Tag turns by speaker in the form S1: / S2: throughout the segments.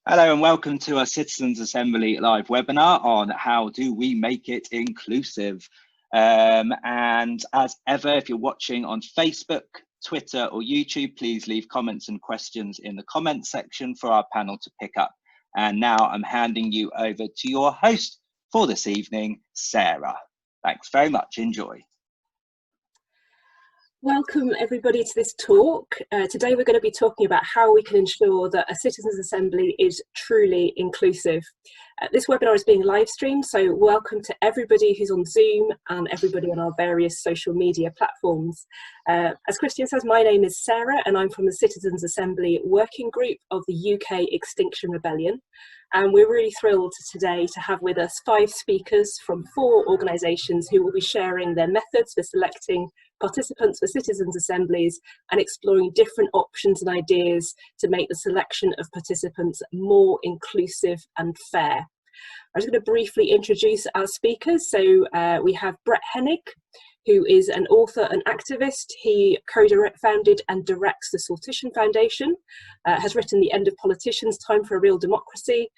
S1: Hello and welcome to our Citizens Assembly live webinar on how do we make it inclusive. And as ever, if you're watching on Facebook, Twitter or YouTube, please leave comments and questions in the comments section for our panel to pick up. And now I'm handing you over to your host for this evening, Sarah. Thanks very much. Enjoy.
S2: Welcome everybody to this talk. Today we're going to be talking about how we can ensure that a Citizens Assembly is truly inclusive. This webinar is being live streamed, so welcome to everybody who's on Zoom and everybody on our various social media platforms. As Christian says, my name is Sarah and I'm from the Citizens Assembly Working Group of the UK Extinction Rebellion. And we're really thrilled today to have with us 5 speakers from 4 organisations who will be sharing their methods for selecting participants for citizens' assemblies and exploring different options and ideas to make the selection of participants more inclusive and fair. I'm just going to briefly introduce our speakers. So we have Brett Hennig, who is an author and activist. He co-founded and directs the Sortition Foundation, has written The End of Politicians, Time for a Real Democracy,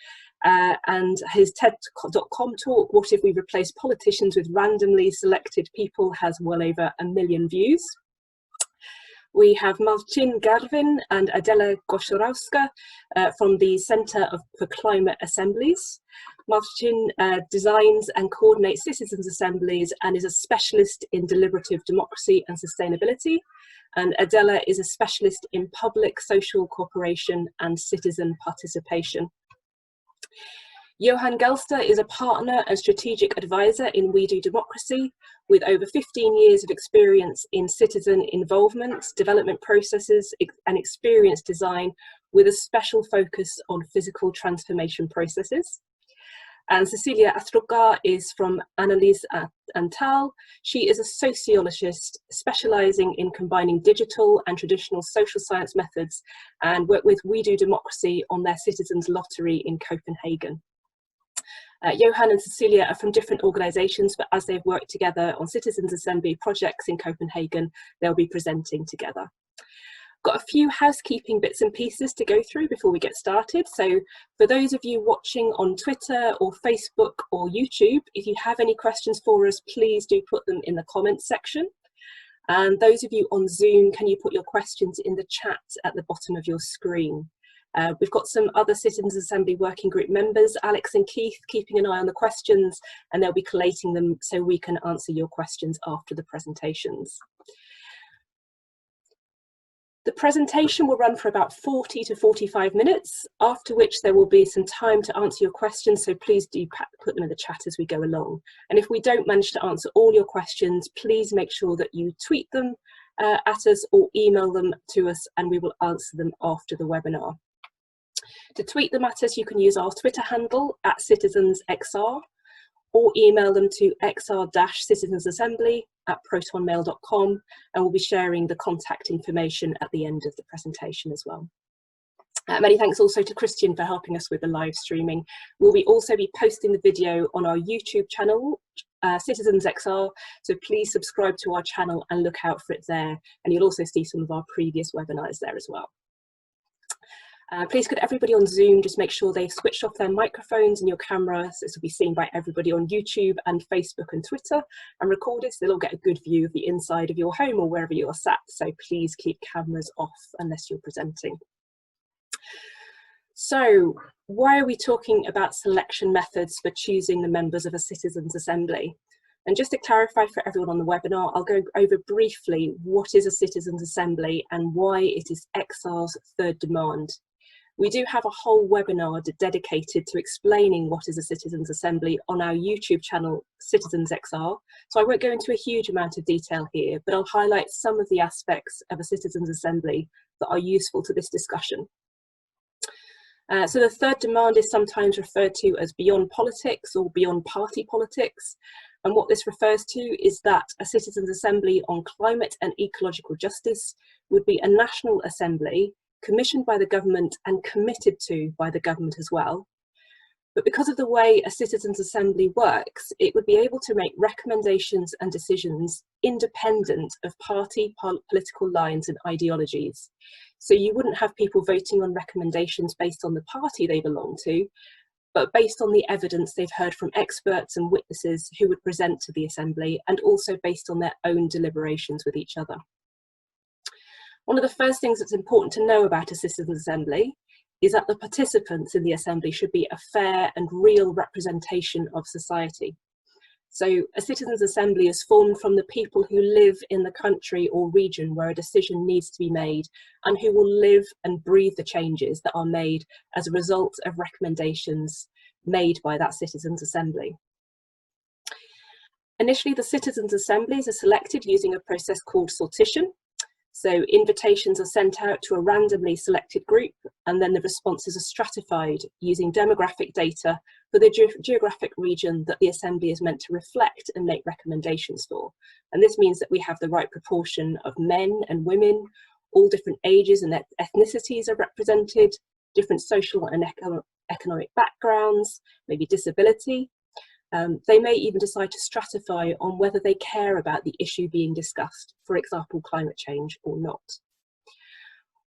S2: and his TED.com talk, What If We Replace Politicians with Randomly Selected People, has well over 1 million views. We have Marcin, Gerwin and Adela Gąsiorowska from the Centre for Climate Assemblies. Marcin designs and coordinates citizens' assemblies and is a specialist in deliberative democracy and sustainability. And Adela is a specialist in public social cooperation and citizen participation. Johan Gelster is a partner and strategic advisor in We Do Democracy, with over 15 years of experience in citizen involvement, development processes and experience design, with a special focus on physical transformation processes. And Cecilia Astruca is from Analyse and Tal. She is a sociologist specialising in combining digital and traditional social science methods, and worked with We Do Democracy on their Citizens Lottery in Copenhagen. Johan and Cecilia are from different organisations, but as they've worked together on Citizens Assembly projects in Copenhagen, they'll be presenting together. Got a few housekeeping bits and pieces to go through before we get started. So for those of you watching on Twitter or Facebook or YouTube, if you have any questions for us, please do put them in the comments section. And those of you on Zoom, can you put your questions in the chat at the bottom of your screen? We've got some other Citizens Assembly Working Group members, Alex and Keith, keeping an eye on the questions, and they'll be collating them so we can answer your questions after the presentations. The presentation will run for about 40 to 45 minutes, after which there will be some time to answer your questions, so please do put them in the chat as we go along. And if we don't manage to answer all your questions, please make sure that you tweet them at us or email them to us, and we will answer them after the webinar. To tweet them at us, you can use our Twitter handle @citizensxr, or email them to xr-citizensassembly@protonmail.com, and we'll be sharing the contact information at the end of the presentation as well. Many thanks also to Christian for helping us with the live streaming. We'll also be posting the video on our YouTube channel, CitizensXR, so please subscribe to our channel and look out for it there, and you'll also see some of our previous webinars there as well. Please could everybody on Zoom just make sure they've switched off their microphones and your camera, so this will be seen by everybody on YouTube and Facebook and Twitter, and recorded so they'll all get a good view of the inside of your home or wherever you are sat, so please keep cameras off unless you're presenting. So why are we talking about selection methods for choosing the members of a Citizens Assembly? And just to clarify for everyone on the webinar, I'll go over briefly what is a Citizens Assembly and why it is XR's third demand. We do have a whole webinar dedicated to explaining what is a Citizens Assembly on our YouTube channel, CitizensXR, so I won't go into a huge amount of detail here, but I'll highlight some of the aspects of a Citizens Assembly that are useful to this discussion. So the third demand is sometimes referred to as beyond politics or beyond party politics, and what this refers to is that a Citizens Assembly on climate and ecological justice would be a national assembly commissioned by the government and committed to by the government as well, But because of the way a citizens' assembly works, it would be able to make recommendations and decisions independent of party, political lines and ideologies. So you wouldn't have people voting on recommendations based on the party they belong to, but based on the evidence they've heard from experts and witnesses who would present to the assembly, and also based on their own deliberations with each other. One of the first things that's important to know about a citizens' assembly is that the participants in the assembly should be a fair and real representation of society. So a citizens' assembly is formed from the people who live in the country or region where a decision needs to be made, and who will live and breathe the changes that are made as a result of recommendations made by that citizens' assembly. Initially, the citizens' assemblies are selected using a process called sortition. So invitations are sent out to a randomly selected group, and then the responses are stratified using demographic data for the geographic region that the assembly is meant to reflect and make recommendations for. And this means that we have the right proportion of men and women, all different ages and ethnicities are represented, different social and economic backgrounds, maybe disability. They may even decide to stratify on whether they care about the issue being discussed, for example, climate change or not.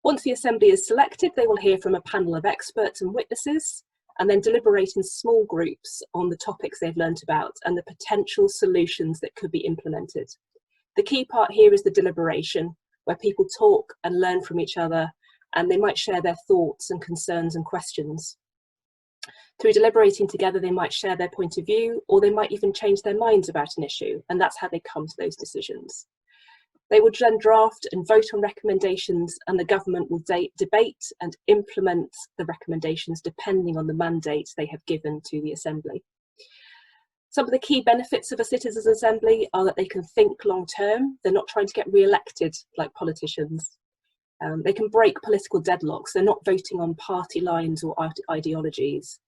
S2: Once the assembly is selected, they will hear from a panel of experts and witnesses, and then deliberate in small groups on the topics they've learnt about and the potential solutions that could be implemented. The key part here is the deliberation, where people talk and learn from each other, and they might share their thoughts and concerns and questions. Through deliberating together, they might share their point of view, or they might even change their minds about an issue, and that's how they come to those decisions. They will then draft and vote on recommendations, and the government will debate and implement the recommendations depending on the mandate they have given to the assembly. Some of the key benefits of a citizens' assembly are that they can think long term. They're not trying to get re-elected like politicians. They can break political deadlocks. They're not voting on party lines or ideologies.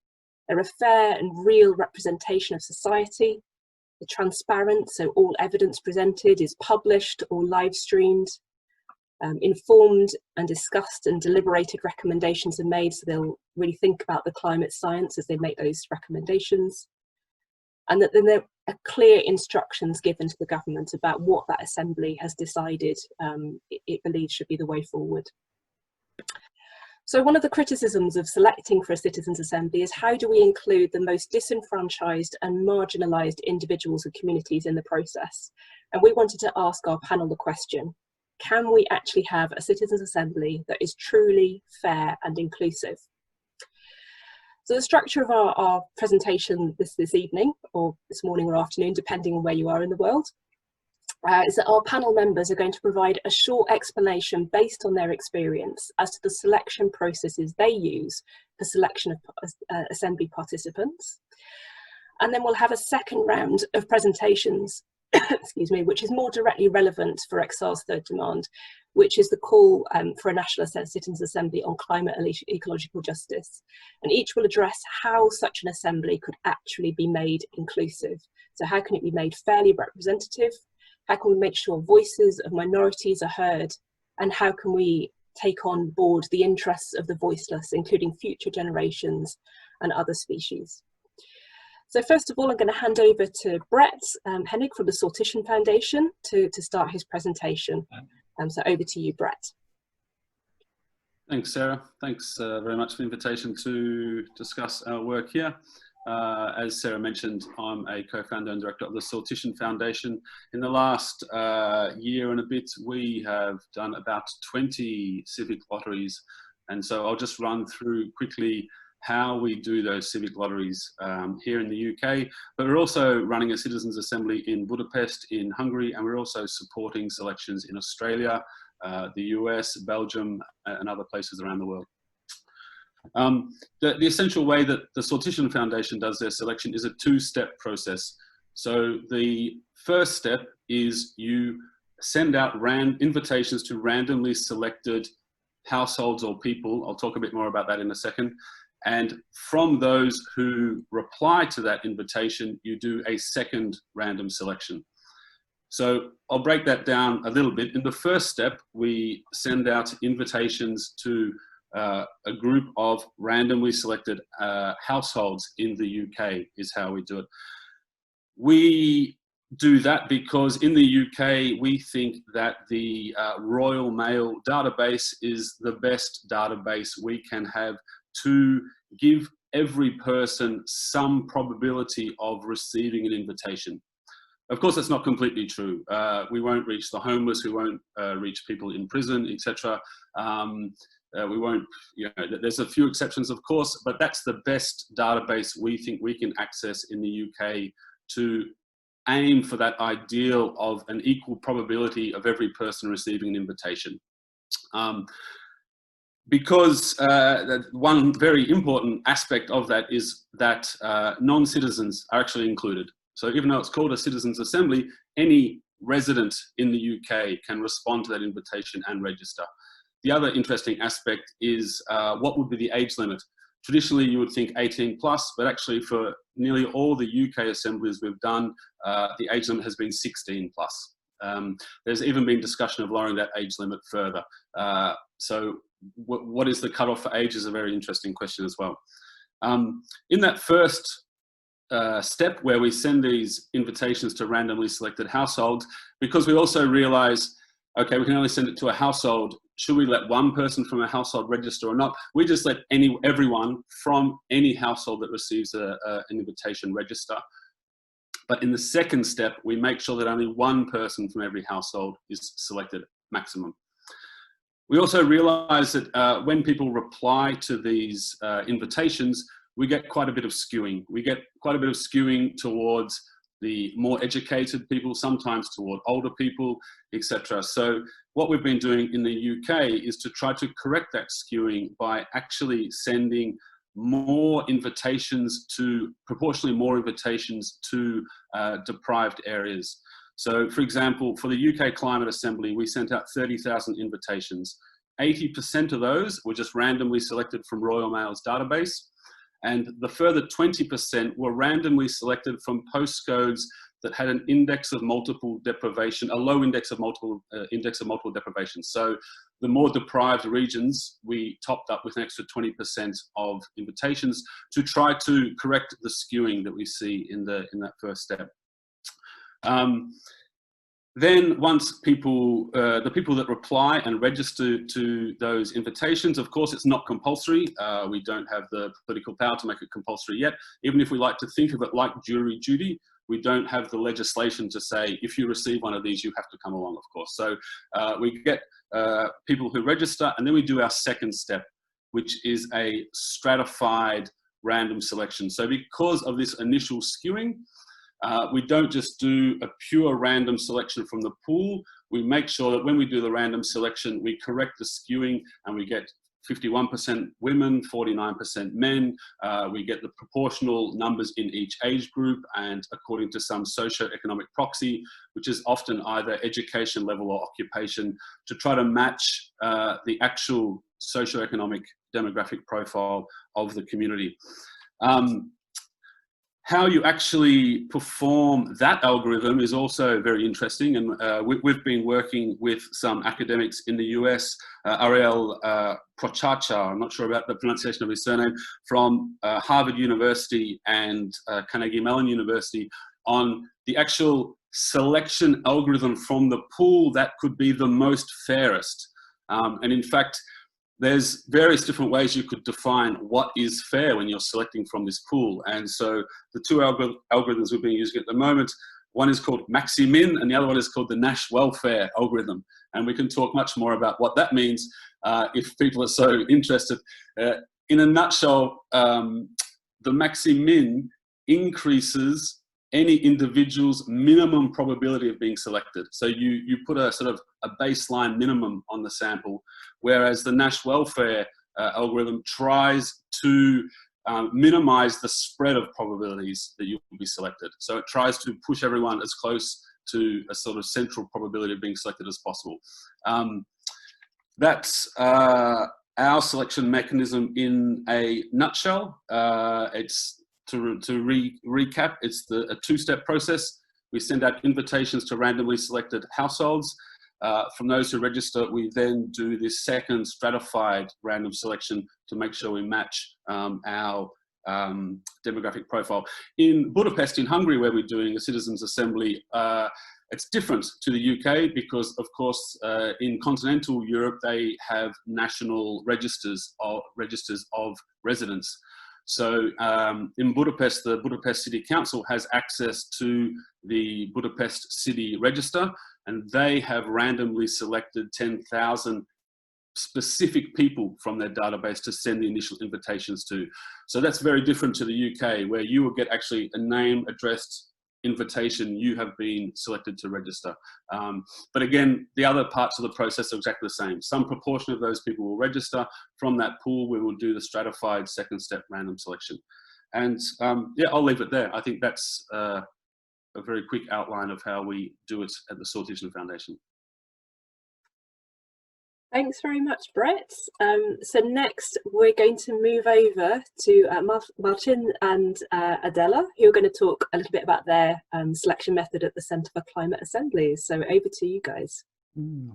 S2: They're a fair and real representation of society. They're transparent, so all evidence presented is published or live streamed. Informed and discussed and deliberated recommendations are made, so they'll really think about the climate science as they make those recommendations. And that then there are clear instructions given to the government about what that assembly has decided it believes should be the way forward. So one of the criticisms of selecting for a citizens' assembly is, how do we include the most disenfranchised and marginalised individuals and communities in the process? And we wanted to ask our panel the question, can we actually have a citizens' assembly that is truly fair and inclusive? So the structure of our presentation this evening, or this morning or afternoon, depending on where you are in the world, is that our panel members are going to provide a short explanation based on their experience as to the selection processes they use for selection of assembly participants. And then we'll have a second round of presentations, excuse me, which is more directly relevant for XR's third demand, which is the call for a National Citizens' Assembly on climate and ecological justice. And each will address how such an assembly could actually be made inclusive. So how can it be made fairly representative? How can we make sure voices of minorities are heard? And how can we take on board the interests of the voiceless, including future generations and other species? So first of all, I'm going to hand over to Brett Hennig from the Sortition Foundation to start his presentation. So over to you, Brett.
S3: Thanks, Sarah. Thanks very much for the invitation to discuss our work here. As Sarah mentioned, I'm a co-founder and director of the Sortition Foundation. In the last year and a bit, we have done about 20 civic lotteries. And so I'll just run through quickly how we do those civic lotteries here in the UK. But we're also running a citizens' assembly in Budapest, in Hungary, and we're also supporting selections in Australia, the US, Belgium, and other places around the world. The essential way that the Sortition Foundation does their selection is a two-step process. So the first step is you send out invitations to randomly selected households or people. I'll talk a bit more about that in a second. And from those who reply to that invitation, you do a second random selection. So I'll break that down a little bit. In the first step, we send out invitations to a group of randomly selected households in the UK is how we do it. We do that because in the UK, we think that the Royal Mail database is the best database we can have to give every person some probability of receiving an invitation. Of course, that's not completely true. We won't reach the homeless, we won't reach people in prison, etc. We won't, you know, there's a few exceptions, of course, but that's the best database we think we can access in the UK to aim for that ideal of an equal probability of every person receiving an invitation. Because one very important aspect of that is that non-citizens are actually included. So even though it's called a citizens' assembly, any resident in the UK can respond to that invitation and register. The other interesting aspect is what would be the age limit? Traditionally, you would think 18 plus, but actually for nearly all the UK assemblies we've done, the age limit has been 16 plus. There's even been discussion of lowering that age limit further. So what is the cutoff for age is a very interesting question as well. In that first step where we send these invitations to randomly selected households, because we also realize, okay, we can only send it to a household. Should we let one person from a household register or not? We just let everyone from any household that receives an invitation register. But in the second step, we make sure that only one person from every household is selected maximum. We also realize that when people reply to these invitations, we get quite a bit of skewing. We get quite a bit of skewing towards the more educated people, sometimes toward older people, etc. So what we've been doing in the UK is to try to correct that skewing by actually sending more invitations to, proportionally more invitations to deprived areas. So for example, for the UK Climate Assembly, we sent out 30,000 invitations. 80% of those were just randomly selected from Royal Mail's database. And the further 20% were randomly selected from postcodes that had an index of multiple deprivation, a low index of multiple deprivation. So the more deprived regions, we topped up with an extra 20% of invitations to try to correct the skewing that we see in that first step. Then once people, the people that reply and register to those invitations, of course, it's not compulsory. We don't have the political power to make it compulsory yet. Even if we like to think of it like jury duty, we don't have the legislation to say, if you receive one of these, you have to come along, of course. So we get people who register, and then we do our second step, which is a stratified random selection. So because of this initial skewing, we don't just do a pure random selection from the pool. We make sure that when we do the random selection, we correct the skewing and we get 51% women, 49% men. We get the proportional numbers in each age group and according to some socio-economic proxy, which is often either education level or occupation, to try to match the actual socio-economic demographic profile of the community. How you actually perform that algorithm is also very interesting, and we've been working with some academics in the US, Ariel Prochacha, I'm not sure about the pronunciation of his surname, from Harvard University and Carnegie Mellon University on the actual selection algorithm from the pool that could be the most fairest. And in fact, there's various different ways you could define what is fair when you're selecting from this pool. And so the two algorithms we've been using at the moment, one is called Maximin and the other one is called the Nash Welfare algorithm. And we can talk much more about what that means if people are so interested. In a nutshell, the Maximin increases any individual's minimum probability of being selected. So you put a sort of a baseline minimum on the sample, whereas the Nash Welfare algorithm tries to minimize the spread of probabilities that you will be selected. So it tries to push everyone as close to a sort of central probability of being selected as possible. That's our selection mechanism in a nutshell. It's to recap, it's a two-step process. We send out invitations to randomly selected households. From those who register, we then do this second stratified random selection to make sure we match our demographic profile. In Budapest, in Hungary, where we're doing a citizens' assembly, it's different to the UK because, of course, in continental Europe, they have national registers of residents. So in Budapest, the Budapest City Council has access to the Budapest City Register, and they have randomly selected 10,000 specific people from their database to send the initial invitations to. So that's very different to the UK, where you will get actually a name, addressed invitation, you have been selected to register. But again, the other parts of the process are exactly the same. Some proportion of those people will register. From that pool, we will do the stratified second step random selection. And yeah, I'll leave it there. I think that's a very quick outline of how we do it at the Sortition Foundation.
S2: Thanks very much, Brett. So next we're going to move over to Marcin and Adela, who are going to talk a little bit about their selection method at the Centre for Climate Assemblies. So over to you guys.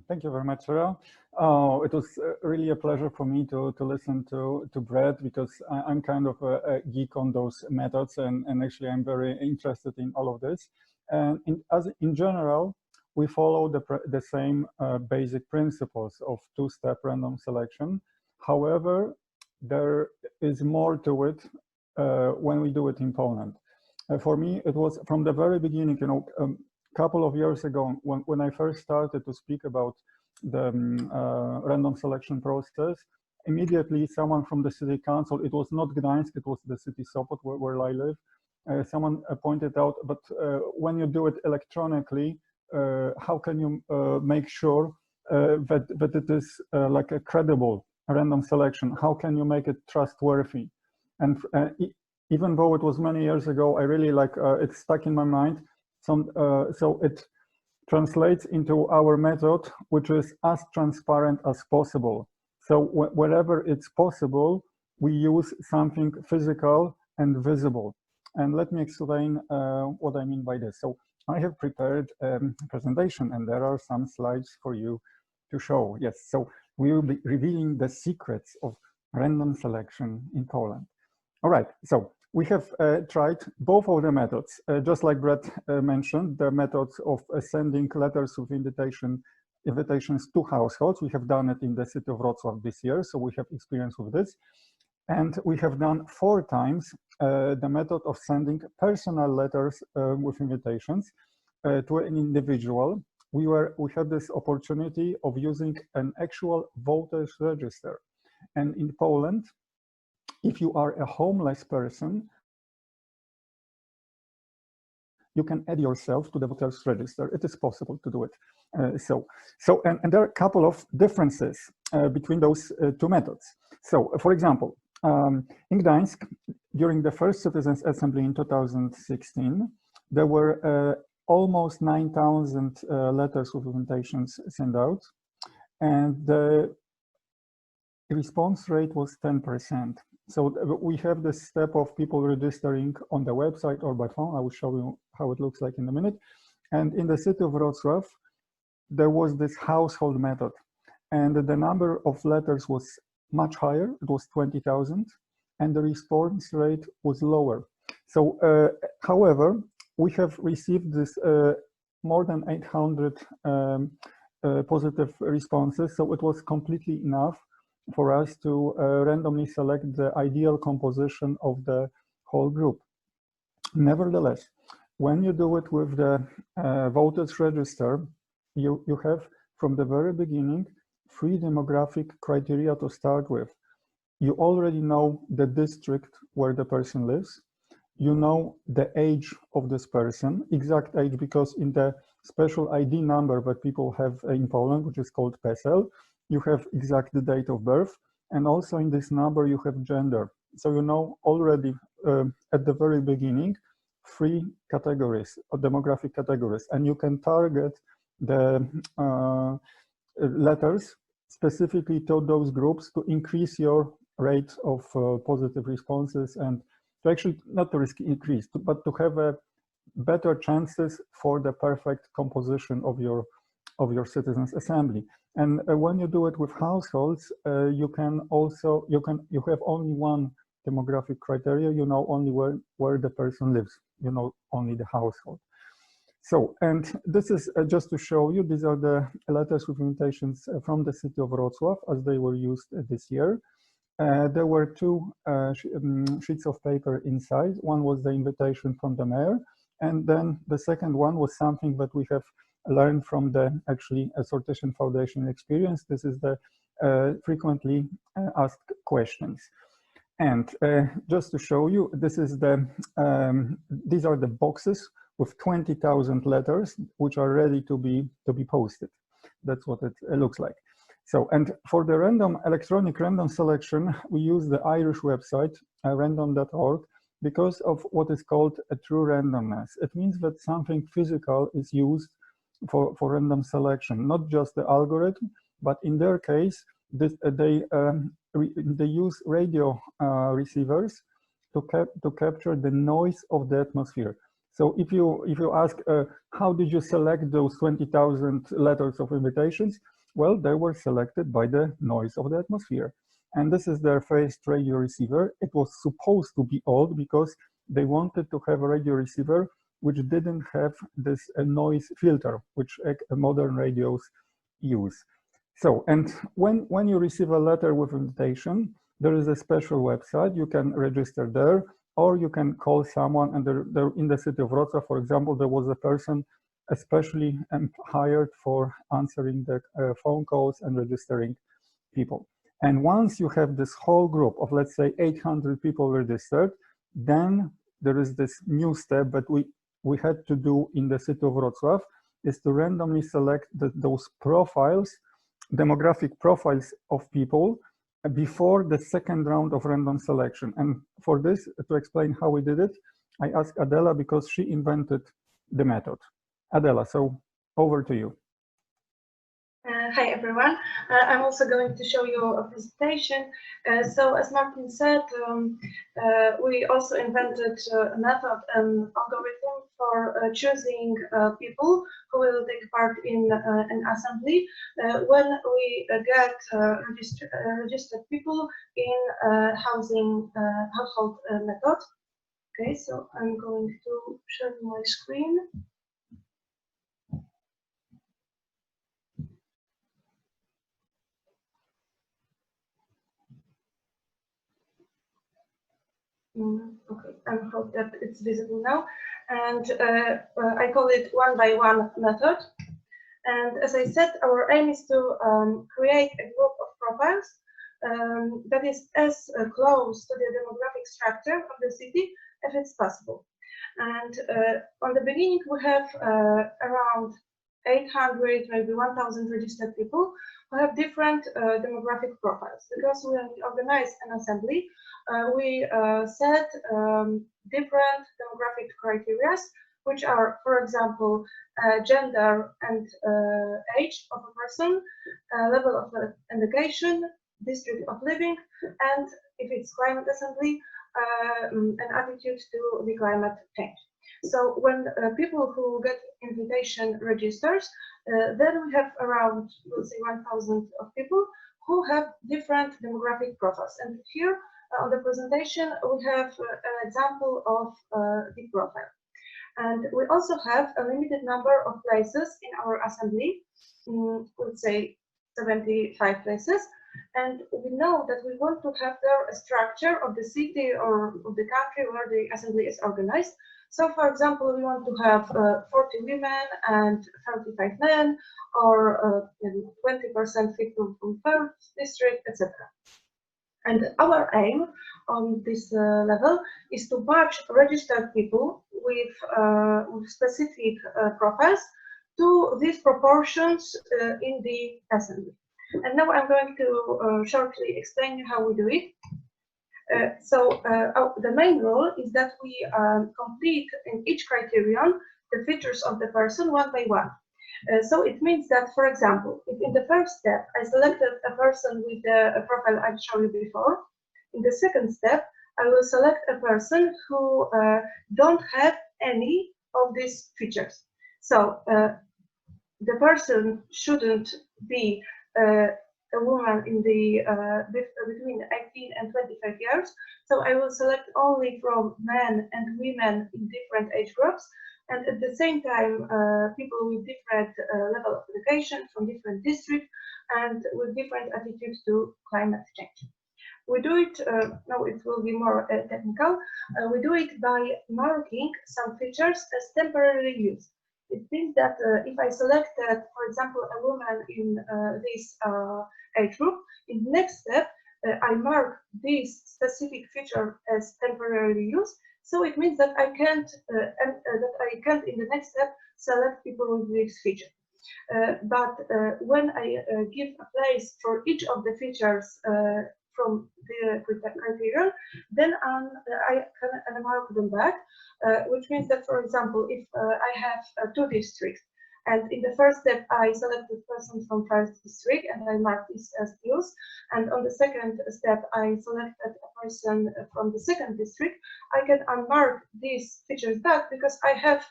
S4: Thank you very much, Sarah. It was really a pleasure for me to listen to Brett, because I'm kind of a geek on those methods, and actually I'm very interested in all of this. And in general, we follow the same basic principles of two-step random selection. However, there is more to it when we do it in Poland. For me, it was from the very beginning, you know, a couple of years ago, when I first started to speak about the random selection process, immediately someone from the city council, it was not Gdańsk, it was the city Sopot where I live, someone pointed out, but when you do it electronically, how can you make sure that it is like a credible random selection? How can you make it trustworthy? And even though it was many years ago, I really like it's stuck in my mind. So it translates into our method, which is as transparent as possible. So wherever it's possible, we use something physical and visible. And let me explain what I mean by this. So I have prepared a presentation, and there are some slides for you to show. Yes, so we will be revealing the secrets of random selection in Poland. All right, so we have tried both of the methods, just like Brett mentioned, the methods of sending letters of invitations to households. We have done it in the city of Wrocław this year, so we have experience with this. And we have done 4 times the method of sending personal letters with invitations to an individual. We had this opportunity of using an actual voters register. And in Poland, if you are a homeless person, you can add yourself to the voters register. It is possible to do it. And there are a couple of differences between those 2 methods. So, for example, in Gdańsk, during the first Citizens Assembly in 2016, there were almost 9,000 letters of invitations sent out, and the response rate was 10%. So we have this step of people registering on the website or by phone. I will show you how it looks like in a minute. And in the city of Wrocław, there was this household method, and the number of letters was much higher. It was 20,000, and the response rate was lower. So, however, we have received this more than 800 positive responses, so it was completely enough for us to randomly select the ideal composition of the whole group. Nevertheless, when you do it with the voters register, you have from the very beginning 3 demographic criteria to start with. You already know the district where the person lives. You know the age of this person, exact age, because in the special ID number that people have in Poland, which is called PESEL, you have exact date of birth. And also in this number, you have gender. So you know already at the very beginning 3 categories, or demographic categories, and you can target the letters specifically to those groups to increase your rate of positive responses, and to actually not to risk increase, but to have a better chances for the perfect composition of your your citizens assembly. And when you do it with households, you have only one demographic criteria. You know only where the person lives. You know only the household. So, and this is just to show you, these are the letters with invitations from the city of Wrocław as they were used this year. There were two sheets of paper inside. One was the invitation from the mayor, and then the second one was something that we have learned from the Sortition Foundation experience. This is the frequently asked questions. And just to show you, this is these are the boxes with 20,000 letters, which are ready to be posted. That's what it looks like. So, and for the electronic random selection, we use the Irish website, random.org, because of what is called a true randomness. It means that something physical is used for random selection, not just the algorithm, but in their case, they use radio receivers to capture the noise of the atmosphere. So if you ask, how did you select those 20,000 letters of invitations? Well, they were selected by the noise of the atmosphere. And this is their first radio receiver. It was supposed to be old because they wanted to have a radio receiver which didn't have this noise filter, which modern radios use. So, and when you receive a letter with invitation, there is a special website. You can register there, or you can call someone. And there in the city of Wrocław, for example, there was a person especially hired for answering the phone calls and registering people. And once you have this whole group of, let's say, 800 people registered, then there is this new step that we had to do in the city of Wrocław, is to randomly select those profiles, demographic profiles of people before the second round of random selection. And for this, to explain how we did it, I asked Adela because she invented the method. Adela, so over to you.
S5: Hi everyone, I'm also going to show you a presentation. So as Marcin said, we also invented a method, an algorithm for choosing people who will take part in an assembly when we get registered people in household method. Okay, so I'm going to share my screen. Okay, I hope that it's visible now. And I call it one-by-one method. And as I said, our aim is to create a group of profiles that is as close to the demographic structure of the city as it's possible. And on the beginning, we have around 800, maybe 1,000 registered people who have different demographic profiles. Because when we organize an assembly, we set different demographic criteria, which are, for example, gender and age of a person, level of education, district of living, and if it's climate assembly, an attitude to the climate change. So when people who get invitation registers, then we have around, let's say, 1,000 of people who have different demographic profiles. And here on the presentation, we have an example of the profile. And we also have a limited number of places in our assembly, let's say 75 places. And we know that we want to have there a structure of the city or of the country where the assembly is organized. So, for example, we want to have 40 women and 35 men, or 20% people from third district, etc. And our aim on this level is to match registered people with specific profiles to these proportions in the assembly. And now I'm going to shortly explain how we do it. The main rule is that we complete in each criterion the features of the person one by one. So it means that, for example, if in the first step I selected a person with the profile I showed you before, in the second step I will select a person who don't have any of these features. So the person shouldn't be a woman in the between 18 and 25 years. So I will select only from men and women in different age groups, and at the same time people with different level of education from different districts and with different attitudes to climate change. We do it, now it will be more technical, we do it by marking some features as temporarily used. It means that if I selected, for example, a woman in this age group, in the next step, I mark this specific feature as temporarily used. So it means that I can't, in the next step select people with this feature. But when I give a place for each of the features from the criteria, then I can mark them back, which means that, for example, if I have 2 districts, and in the first step I selected person from first district and I marked this as used, and on the second step I selected a person from the second district, I can unmark these features back because I have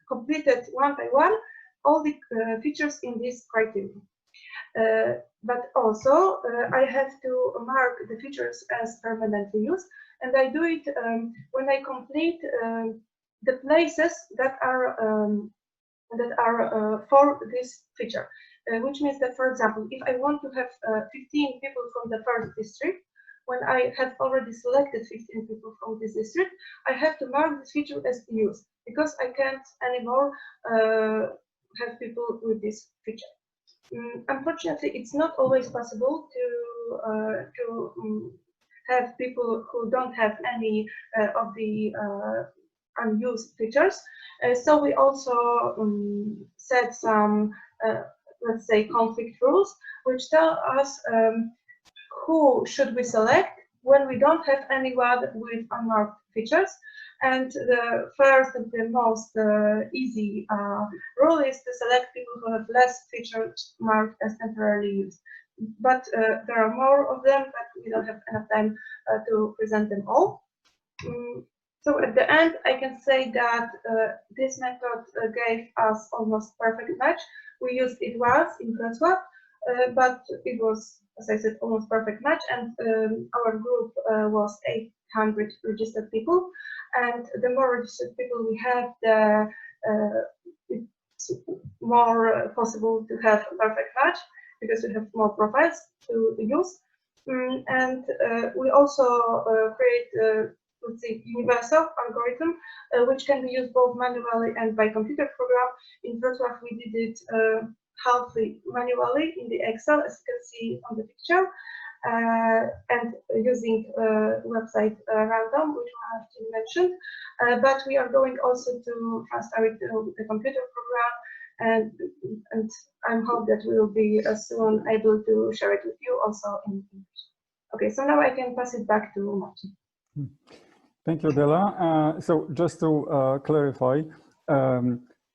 S5: completed one by one all the features in this criteria. But also I have to mark the features as permanently used, and I do it when I complete the places that are for this feature, which means that, for example, if I want to have 15 people from the first district, when I have already selected 15 people from this district, I have to mark this feature as used because I can't anymore have people with this feature. Unfortunately, it's not always possible to have people who don't have any of the unused features. So we also set some, let's say, conflict rules, which tell us who should we select when we don't have anyone with unmarked features. And the first and the most easy rule is to select people who have less features marked as temporarily used. But there are more of them, but we don't have enough time to present them all. So at the end, I can say that this method gave us almost perfect match. We used it once in Wrocław, but it was, as I said, almost perfect match, and our group was 800 registered people, and the more registered people we have, the it's more possible to have a perfect match because we have more profiles to use. And we also create let's say universal algorithm which can be used both manually and by computer program. In Wrocław we did it halfly manually in the Excel, as you can see on the picture, and using website random, which Marcin mentioned. But we are going also to transfer it to the computer program, and I hope that we will be soon able to share it with you also in English. Okay, so now I can pass it back to Marcin.
S4: Thank you, Adela. So just to clarify,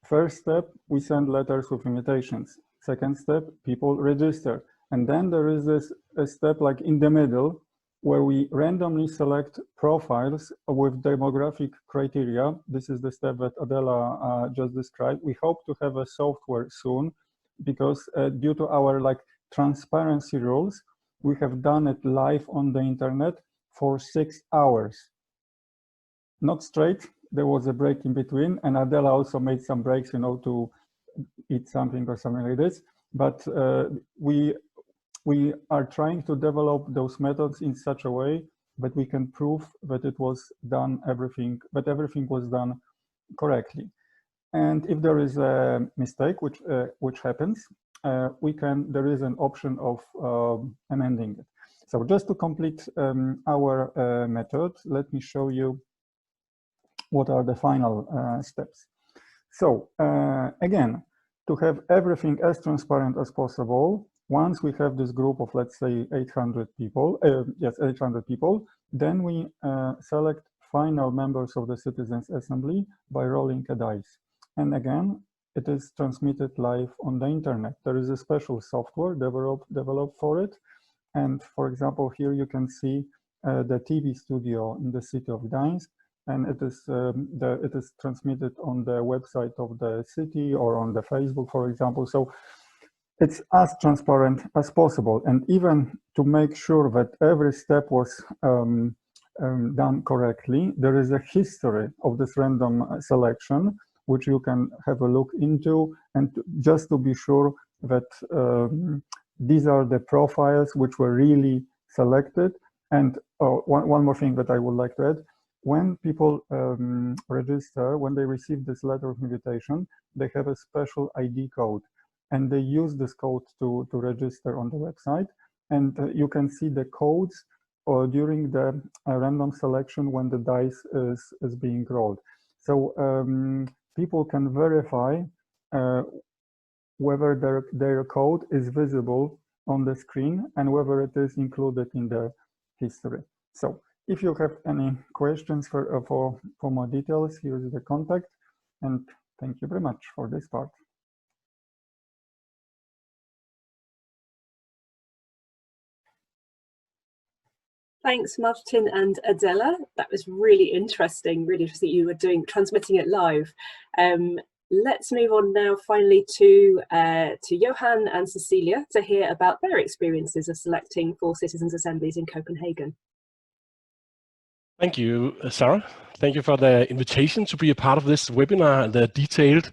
S4: first step, we send letters with invitations. Second step, people register. And then there is this step like in the middle where we randomly select profiles with demographic criteria. This is the step that Adela just described. We hope to have a software soon because due to our like transparency rules, we have done it live on the internet for 6 hours. Not straight, there was a break in between, and Adela also made some breaks, you know, to eat something or something like this. But we are trying to develop those methods in such a way that we can prove that it was done everything was done correctly. And if there is a mistake, which happens, there is an option of amending it. So just to complete our method, let me show you what are the final steps. So again, to have everything as transparent as possible, once we have this group of, let's say, 800 people, 800 people, then we select final members of the Citizens Assembly by rolling a dice. And again, it is transmitted live on the internet. There is a special software developed for it. And for example, here you can see the TV studio in the city of Gdańsk. and it is transmitted on the website of the city or on the Facebook, for example. So it's as transparent as possible, and even to make sure that every step was done correctly, there is a history of this random selection, which you can have a look into, and just to be sure that these are the profiles which were really selected. And one more thing that I would like to add: when people register, when they receive this letter of invitation, they have a special ID code, and they use this code to register on the website. And you can see the codes during the random selection when the dice is being rolled. So people can verify whether their code is visible on the screen and whether it is included in the history. So if you have any questions for more details, here is the contact, and thank you very much for this part.
S2: Thanks, Marcin and Adela. That was really interesting. Really interesting you were transmitting it live. Let's move on now finally to Johan and Cecilia to hear about their experiences of selecting for citizens' assemblies in Copenhagen.
S6: Thank you, Sarah. Thank you for the invitation to be a part of this webinar and the detailed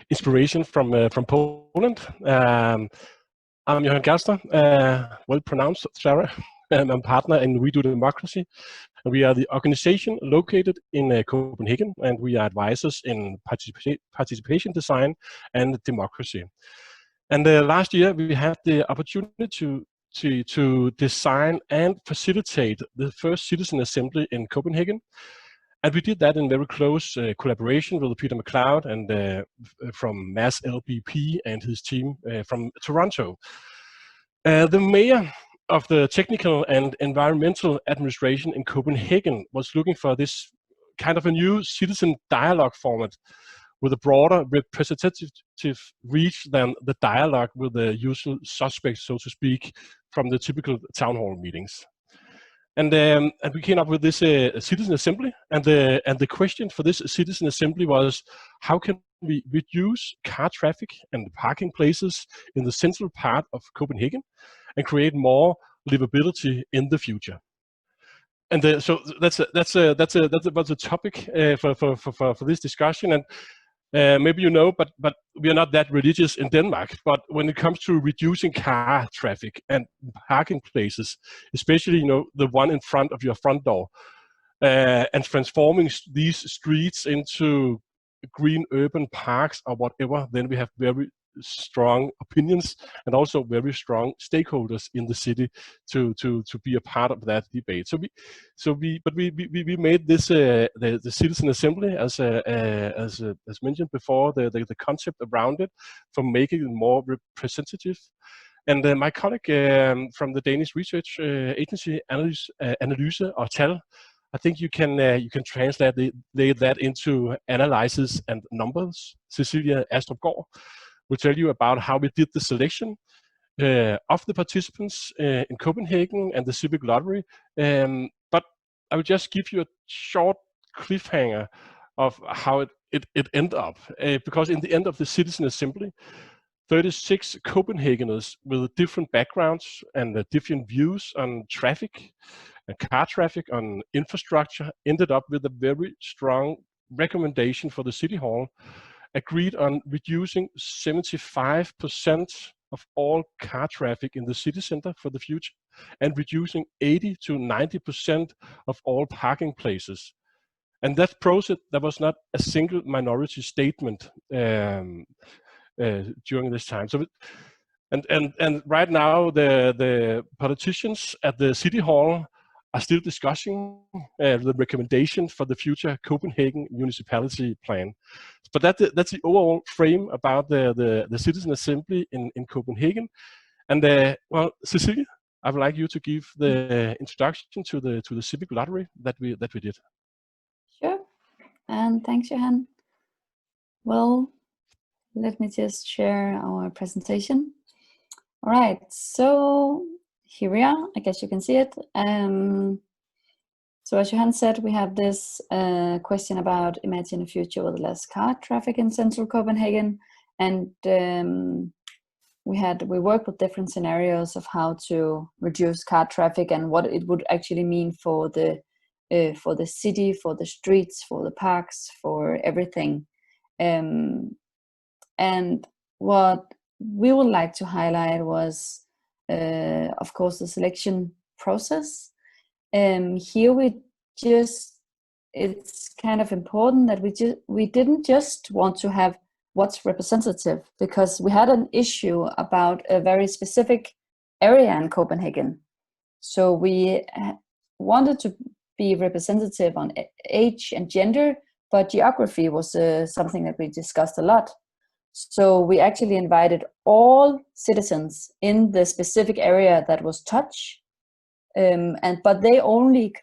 S6: inspiration from Poland. I'm Johan Gerster, well pronounced, Sarah, and I'm partner in We Do Democracy. We are the organization located in Copenhagen, and we are advisors in participation design and democracy. And last year we had the opportunity to design and facilitate the first citizen assembly in Copenhagen. And we did that in very close collaboration with Peter McLeod and from Mass LBP and his team from Toronto. The mayor of the technical and environmental administration in Copenhagen was looking for this kind of a new citizen dialogue format with a broader representative reach than the dialogue with the usual suspects, so to speak, from the typical town hall meetings. And we came up with this citizen assembly, and the question for this citizen assembly was, how can we reduce car traffic and parking places in the central part of Copenhagen and create more livability in the future? And so that's about the topic for this discussion. And maybe you know, but we are not that religious in Denmark. But when it comes to reducing car traffic and parking places, especially the one in front of your front door, and transforming these streets into green urban parks or whatever, then we have very strong opinions and also very strong stakeholders in the city to be a part of that debate. So we made this the citizen assembly as mentioned before, the concept around it, for making it more representative. And my colleague from the Danish research agency Analyse or TAL, I think you can translate that into analysis and numbers. Cecilia Astrup-Gaard will tell you about how we did the selection of the participants in Copenhagen and the civic lottery. But I will just give you a short cliffhanger of how it ended up. Because in the end of the citizen assembly, 36 Copenhageners with different backgrounds and different views on traffic and car traffic, on infrastructure, ended up with a very strong recommendation for the City Hall, agreed on reducing 75% of all car traffic in the city center for the future, and reducing 80 to 90% of all parking places. And that process, there was not a single minority statement during this time. So, and right now the politicians at the City Hall are still discussing the recommendation for the future Copenhagen municipality plan. But that's the overall frame about the citizen assembly in Copenhagen. And well, Cecilia, I would like you to give the introduction to the civic lottery that we did.
S7: Sure, and thanks, Johan. Well, let me just share our presentation. All right, so here we are. I guess you can see it. So as Johan said, we have this question about imagine a future with less car traffic in central Copenhagen, and we worked with different scenarios of how to reduce car traffic and what it would actually mean for the city, for the streets, for the parks, for everything. And what we would like to highlight was, of course, the selection process. Here it's kind of important that we didn't just want to have what's representative, because we had an issue about a very specific area in Copenhagen. So we wanted to be representative on age and gender, but geography was something that we discussed a lot. So we actually invited all citizens in the specific area that was touched, but they only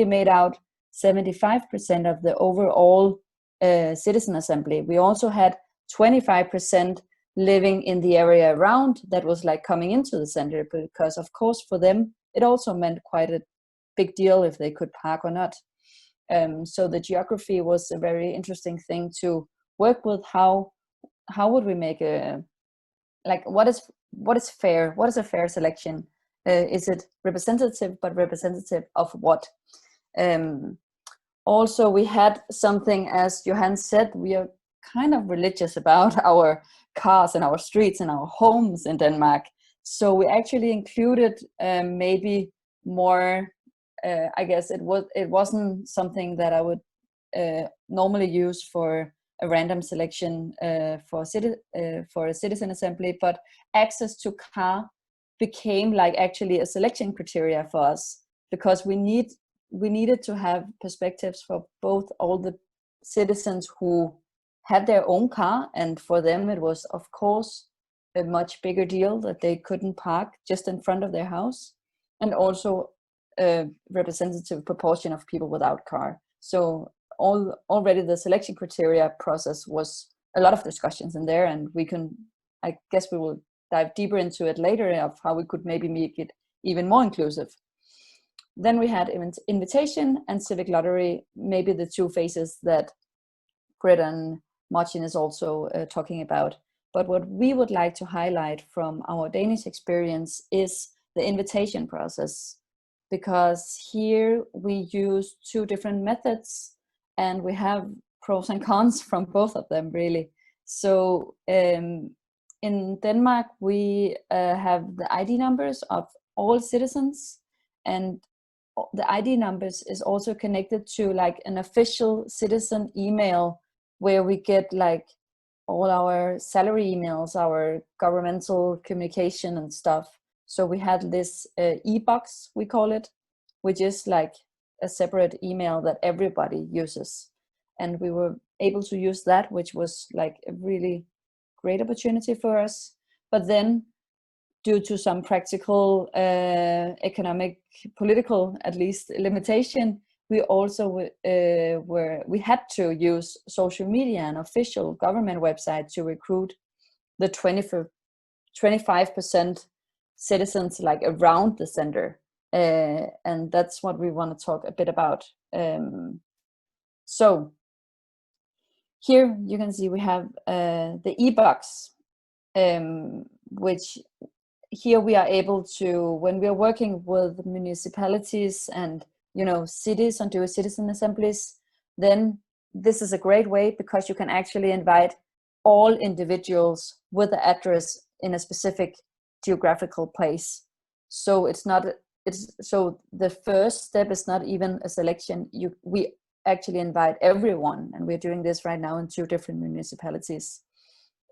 S7: made out 75% of the overall citizen assembly. We also had 25% living in the area around that was like coming into the center, because of course for them it also meant quite a big deal if they could park or not. So the geography was a very interesting thing to work with. How would we make what is fair? What is a fair selection? Is it representative, but representative of what? Also, we had something, as Johan said, we are kind of religious about our cars and our streets and our homes in Denmark. So we actually included maybe more. I guess it wasn't something that I would normally use for a random selection for a citizen assembly, but access to car became like actually a selection criteria for us, because we needed to have perspectives for both all the citizens who had their own car, and for them it was of course a much bigger deal that they couldn't park just in front of their house, and also a representative proportion of people without car. So already the selection criteria process was a lot of discussions in there, and I guess we will dive deeper into it later of how we could maybe make it even more inclusive. Then we had invitation and civic lottery, maybe the two phases that Greta and Marcin is also talking about. But what we would like to highlight from our Danish experience is the invitation process, because here we use two different methods and we have pros and cons from both of them really. So in Denmark, we have the ID numbers of all citizens, and the ID numbers is also connected to like an official citizen email where we get like all our salary emails, our governmental communication and stuff. So we had this e-box, we call it, which is like a separate email that everybody uses. And we were able to use that, which was like a really great opportunity for us. But then due to some practical, economic, political, at least, limitation, we also we had to use social media and official government website to recruit the 25% citizens like around the center. And that's what we want to talk a bit about. So here you can see we have the e-box, which here we are able to, when we are working with municipalities and cities and do citizen assemblies, then this is a great way because you can actually invite all individuals with the address in a specific geographical place. So so the first step is not even a selection. We actually invite everyone, and we're doing this right now in 2 different municipalities.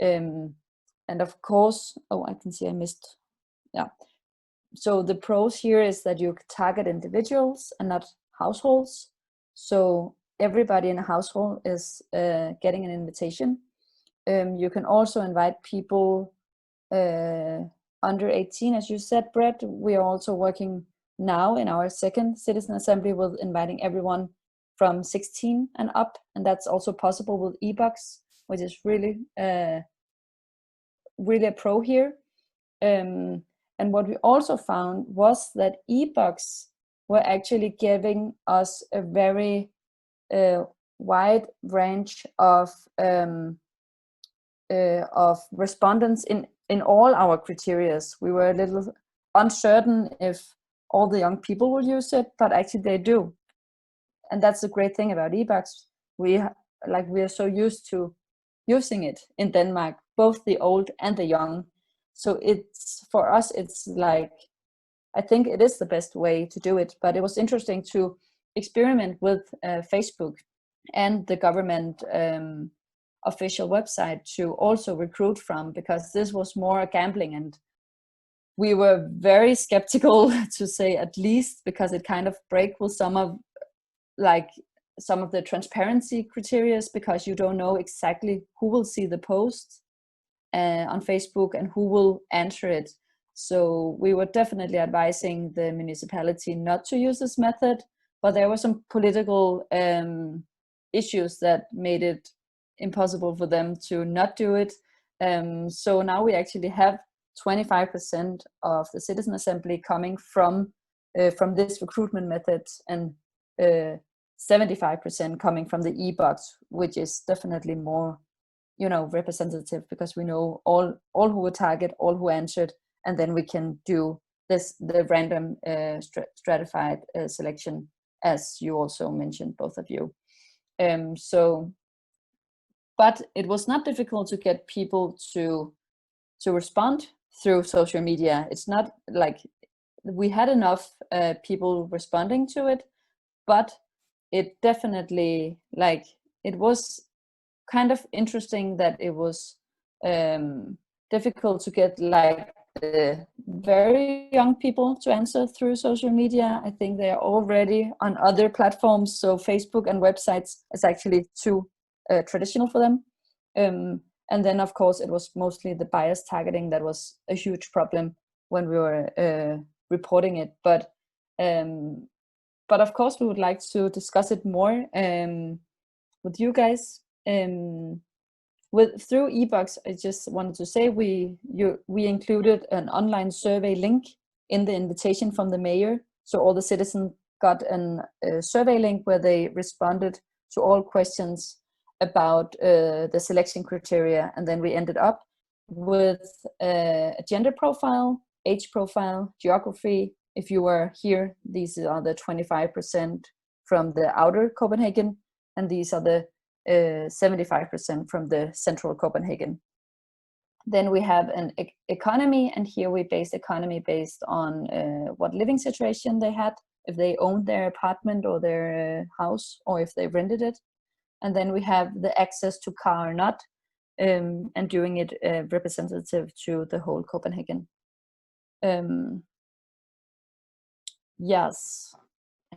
S7: And of course, I can see I missed. Yeah. So the pros here is that you target individuals and not households. So everybody in a household is getting an invitation. You can also invite people under 18, as you said, Brett. We are also working now in our second citizen assembly with inviting everyone from 16 and up, and that's also possible with e-box, which is really a pro here. And what we also found was that e-box were actually giving us a very wide range of respondents in all our criteria. We were a little uncertain if all the young people will use it, but actually they do. And that's the great thing about e-books. We are so used to using it in Denmark, both the old and the young. So it's, for us, it's like, I think it is the best way to do it. But it was interesting to experiment with Facebook and the government official website to also recruit from, because this was more gambling, and we were very skeptical to say at least, because it kind of break with some of the transparency criteria, because you don't know exactly who will see the post on Facebook and who will answer it. So we were definitely advising the municipality not to use this method, but there were some political issues that made it impossible for them to not do it. So now we actually have 25% of the citizen assembly coming from this recruitment method, and 75% coming from the e-box, which is definitely more, representative, because we know all who were target, all who answered, and then we can do the random stratified selection, as you also mentioned, both of you. But it was not difficult to get people to respond through social media. It's not like we had enough people responding to it, but it definitely, it was kind of interesting that it was difficult to get very young people to answer through social media. I think they are already on other platforms, so Facebook and websites is actually too traditional for them. And then, of course, it was mostly the bias targeting that was a huge problem when we were reporting it. But of course, we would like to discuss it more with you guys. Through eBooks, I just wanted to say we included an online survey link in the invitation from the mayor, so all the citizens got a survey link where they responded to all questions about the selection criteria, and then we ended up with a gender profile, age profile, geography. If you were here, these are the 25% from the outer Copenhagen, and these are the 75% from the central Copenhagen. Then we have an economy, and here we base economy based on what living situation they had, if they owned their apartment or their house, or if they rented it. And then we have the access to car or not, and doing it representative to the whole Copenhagen. Yes,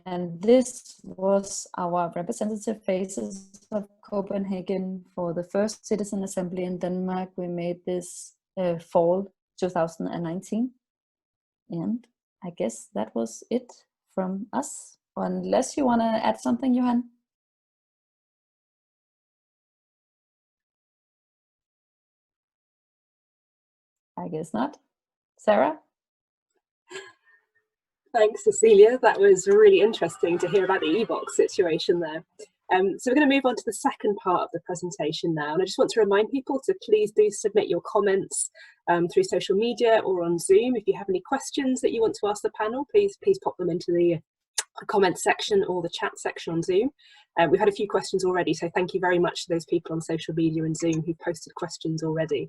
S7: and this was our representative faces of Copenhagen for the first citizen assembly in Denmark. We made this fall 2019, and I guess that was it from us. Unless you want to add something, Johan? I guess not. Sarah?
S2: Thanks, Cecilia. That was really interesting to hear about the e-box situation there. So we're going to move on to the second part of the presentation now. And I just want to remind people to please do submit your comments through social media or on Zoom. If you have any questions that you want to ask the panel, please pop them into the comment section or the chat section on Zoom. We've had a few questions already, so thank you very much to those people on social media and Zoom who posted questions already.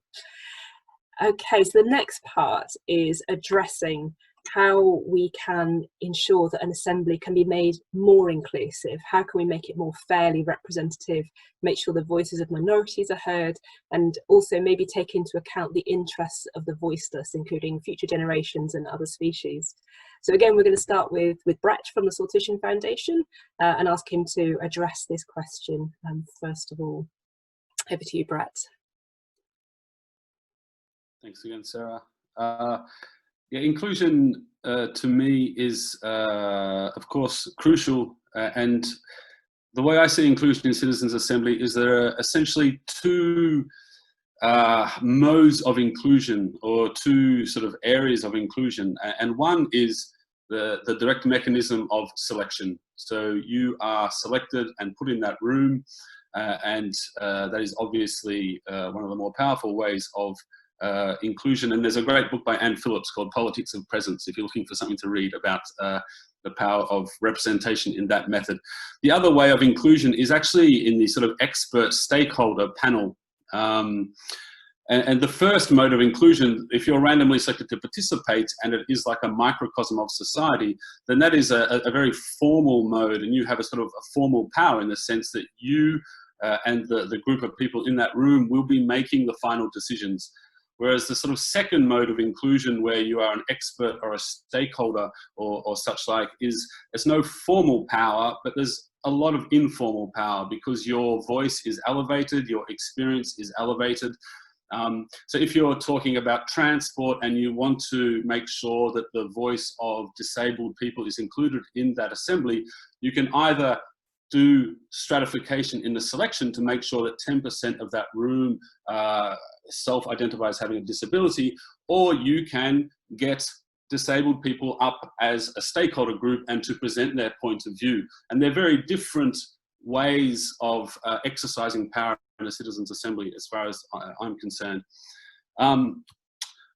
S2: Okay, so the next part is addressing how we can ensure that an assembly can be made more inclusive. How can we make it more fairly representative, make sure the voices of minorities are heard, and also maybe take into account the interests of the voiceless, including future generations and other species. So again, we're going to start with Brett from the Sortition Foundation and ask him to address this question. First of all, over to you, Brett.
S3: Thanks again, Sarah. Yeah, inclusion to me is, of course, crucial. And the way I see inclusion in Citizens Assembly is there are essentially two modes of inclusion, or two sort of areas of inclusion. And one is the direct mechanism of selection. So you are selected and put in that room, and that is obviously one of the more powerful ways of inclusion. And there's a great book by Anne Phillips called Politics of Presence, if you're looking for something to read about the power of representation in that method. The other way of inclusion is actually in the sort of expert stakeholder panel. And the first mode of inclusion, if you're randomly selected to participate and it is like a microcosm of society, then that is a very formal mode, and you have a sort of a formal power in the sense that you and the group of people in that room will be making the final decisions. Whereas the sort of second mode of inclusion, where you are an expert or a stakeholder or such like, there's no formal power, but there's a lot of informal power because your voice is elevated, your experience is elevated. So if you're talking about transport and you want to make sure that the voice of disabled people is included in that assembly, you can either do stratification in the selection to make sure that 10% of that room self-identify as having a disability, or you can get disabled people up as a stakeholder group and to present their point of view. And they're very different ways of exercising power in a citizens' assembly as far as I'm concerned.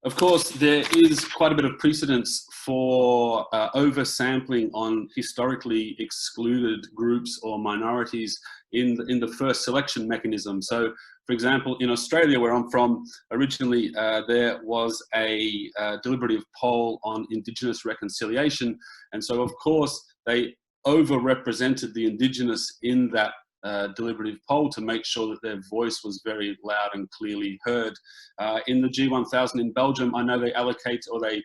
S3: Of course, there is quite a bit of precedence for oversampling on historically excluded groups or minorities in the first selection mechanism. So, for example, in Australia, where I'm from, originally there was a deliberative poll on Indigenous reconciliation. And so, of course, they overrepresented the Indigenous in that deliberative poll to make sure that their voice was very loud and clearly heard. In the G1000 in Belgium, I know they allocate, or they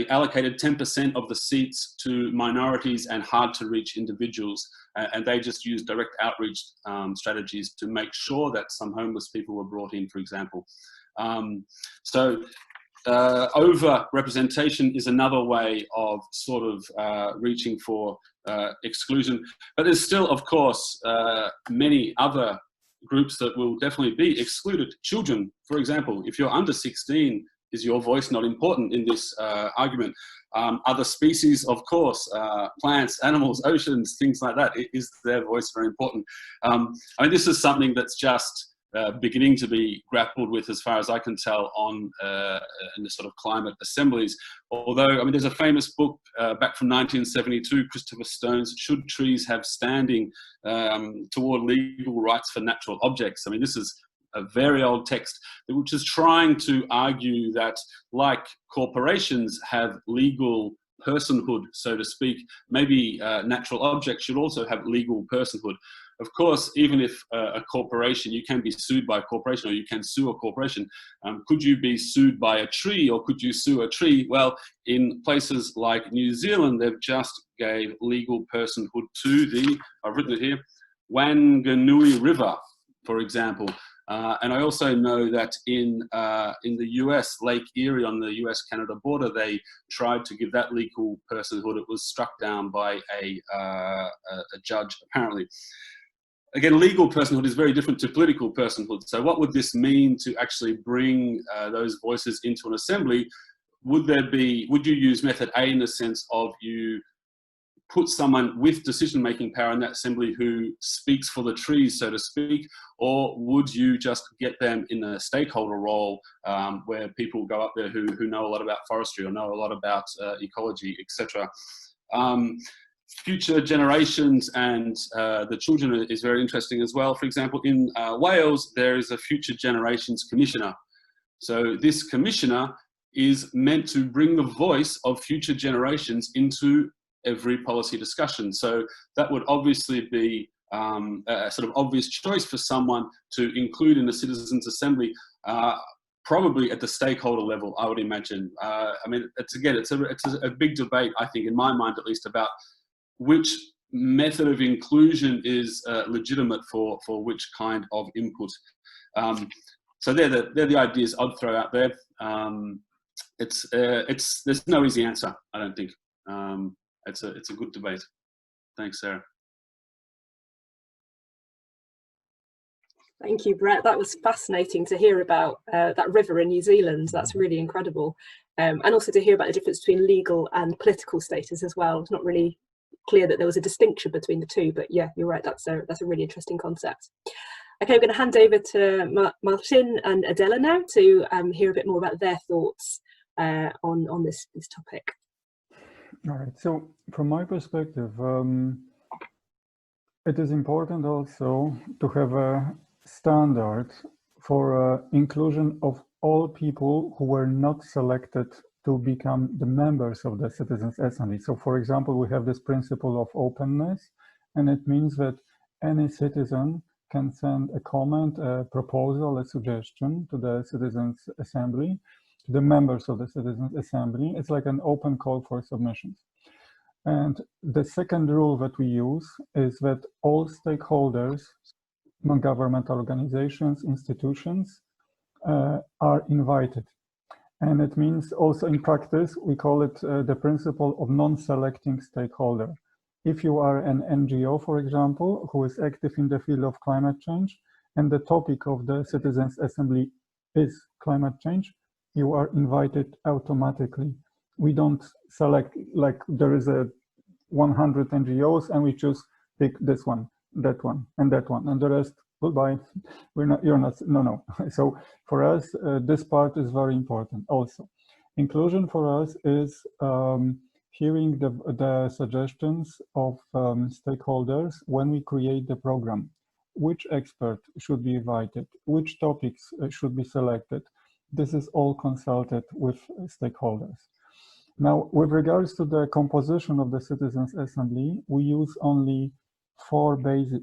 S3: allocated 10% of the seats to minorities and hard to reach individuals, and they just used direct outreach strategies to make sure that some homeless people were brought in, for example. Over-representation is another way of sort of reaching for exclusion. But there's still, of course, many other groups that will definitely be excluded. Children, for example, if you're under 16, is your voice not important in this argument? Other species, of course, plants, animals, oceans, things like that, is their voice very important? I mean, this is something that's just beginning to be grappled with, as far as I can tell, on in the sort of climate assemblies. Although, I mean, there's a famous book back from 1972, Christopher Stone's "Should Trees Have Standing?" Toward Legal Rights for Natural Objects. I mean, this is a very old text which is trying to argue that, like corporations have legal personhood, so to speak, maybe natural objects should also have legal personhood. Of course, even if a corporation, you can be sued by a corporation, or you can sue a corporation. Could you be sued by a tree, or could you sue a tree? Well, in places like New Zealand, they've just gave legal personhood to the, I've written it here, Wanganui River, for example. And I also know that in the US, Lake Erie on the US-Canada border, they tried to give that legal personhood. It was struck down by a judge, apparently. Again, legal personhood is very different to political personhood. So what would this mean to actually bring those voices into an assembly? Would you use method A in the sense of you put someone with decision-making power in that assembly who speaks for the trees, so to speak, or would you just get them in a stakeholder role where people go up there who know a lot about forestry or know a lot about ecology, etc.? Future generations and the children is very interesting as well. For example, in Wales, there is a Future Generations Commissioner. So this commissioner is meant to bring the voice of future generations into every policy discussion. So that would obviously be a sort of obvious choice for someone to include in the Citizens' Assembly, probably at the stakeholder level, I would imagine. I mean, it's a big debate, I think, in my mind at least, about which method of inclusion is legitimate for which kind of input. So they're the ideas I'd throw out there. There's no easy answer, I don't think. It's a good debate. Thanks, Sarah.
S2: Thank you, Brett. That was fascinating to hear about that river in New Zealand. That's really incredible. and also to hear about the difference between legal and political status as well. It's not really clear that there was a distinction between the two, but yeah, you're right, that's a really interesting concept. Okay, I'm going to hand over to Marcin and Adela now to hear a bit more about their thoughts on this topic.
S4: All right, so from my perspective, it is important also to have a standard for inclusion of all people who were not selected to become the members of the Citizens Assembly. So for example, we have this principle of openness, and it means that any citizen can send a comment, a proposal, a suggestion to the Citizens Assembly, to the members of the Citizens Assembly. It's like an open call for submissions. And the second rule that we use is that all stakeholders, non-governmental organizations, institutions, are invited. And it means also in practice, we call it the principle of non-selecting stakeholder. If you are an NGO, for example, who is active in the field of climate change, and the topic of the Citizens Assembly is climate change, you are invited automatically. We don't select, like there is a 100 NGOs and we choose pick this one, that one, and that one, and the rest, goodbye. You're not, no. So for us, this part is very important also. Inclusion for us is hearing the suggestions of stakeholders when we create the program. Which expert should be invited? Which topics should be selected? This is all consulted with stakeholders. Now, with regards to the composition of the Citizens Assembly, we use only 4 basic,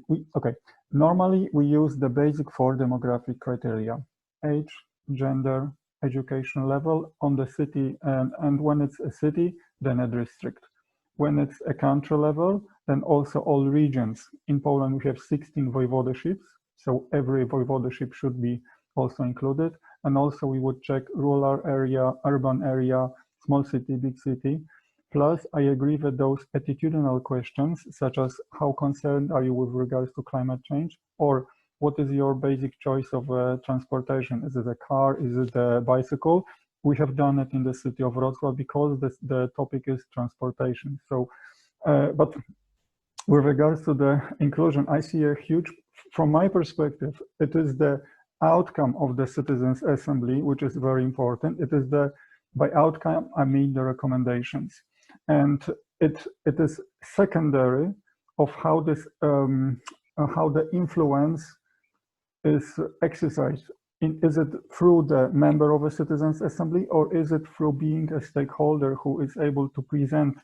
S4: normally we use the basic 4 demographic criteria: age, gender, education level on the city, and when it's a city, then a district. When it's a country level, then also all regions. In Poland, we have 16 voivodeships, so every voivodeship should be also included. And also we would check rural area, urban area, small city, big city. Plus, I agree that those attitudinal questions, such as how concerned are you with regards to climate change, or what is your basic choice of transportation? Is it a car? Is it a bicycle? We have done it in the city of Wrocław because the topic is transportation. So, but with regards to the inclusion, I see a huge, from my perspective, it is the outcome of the Citizens Assembly, which is very important. It is by outcome, I mean the recommendations. And it is secondary of how this, how the influence is exercised. Is it through the member of a Citizens Assembly, or is it through being a stakeholder who is able to present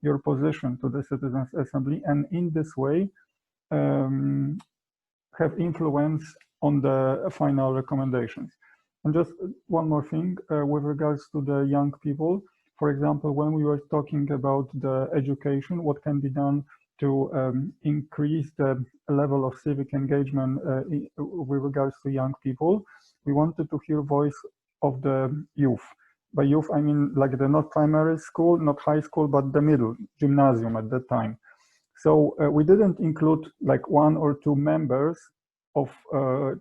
S4: your position to the Citizens Assembly, and in this way have influence on the final recommendations? And just one more thing with regards to the young people. For example, when we were talking about the education, what can be done to increase the level of civic engagement with regards to young people, we wanted to hear voice of the youth. By youth, I mean like the not primary school, not high school, but the middle, gymnasium at that time. So we didn't include like 1 or 2 members of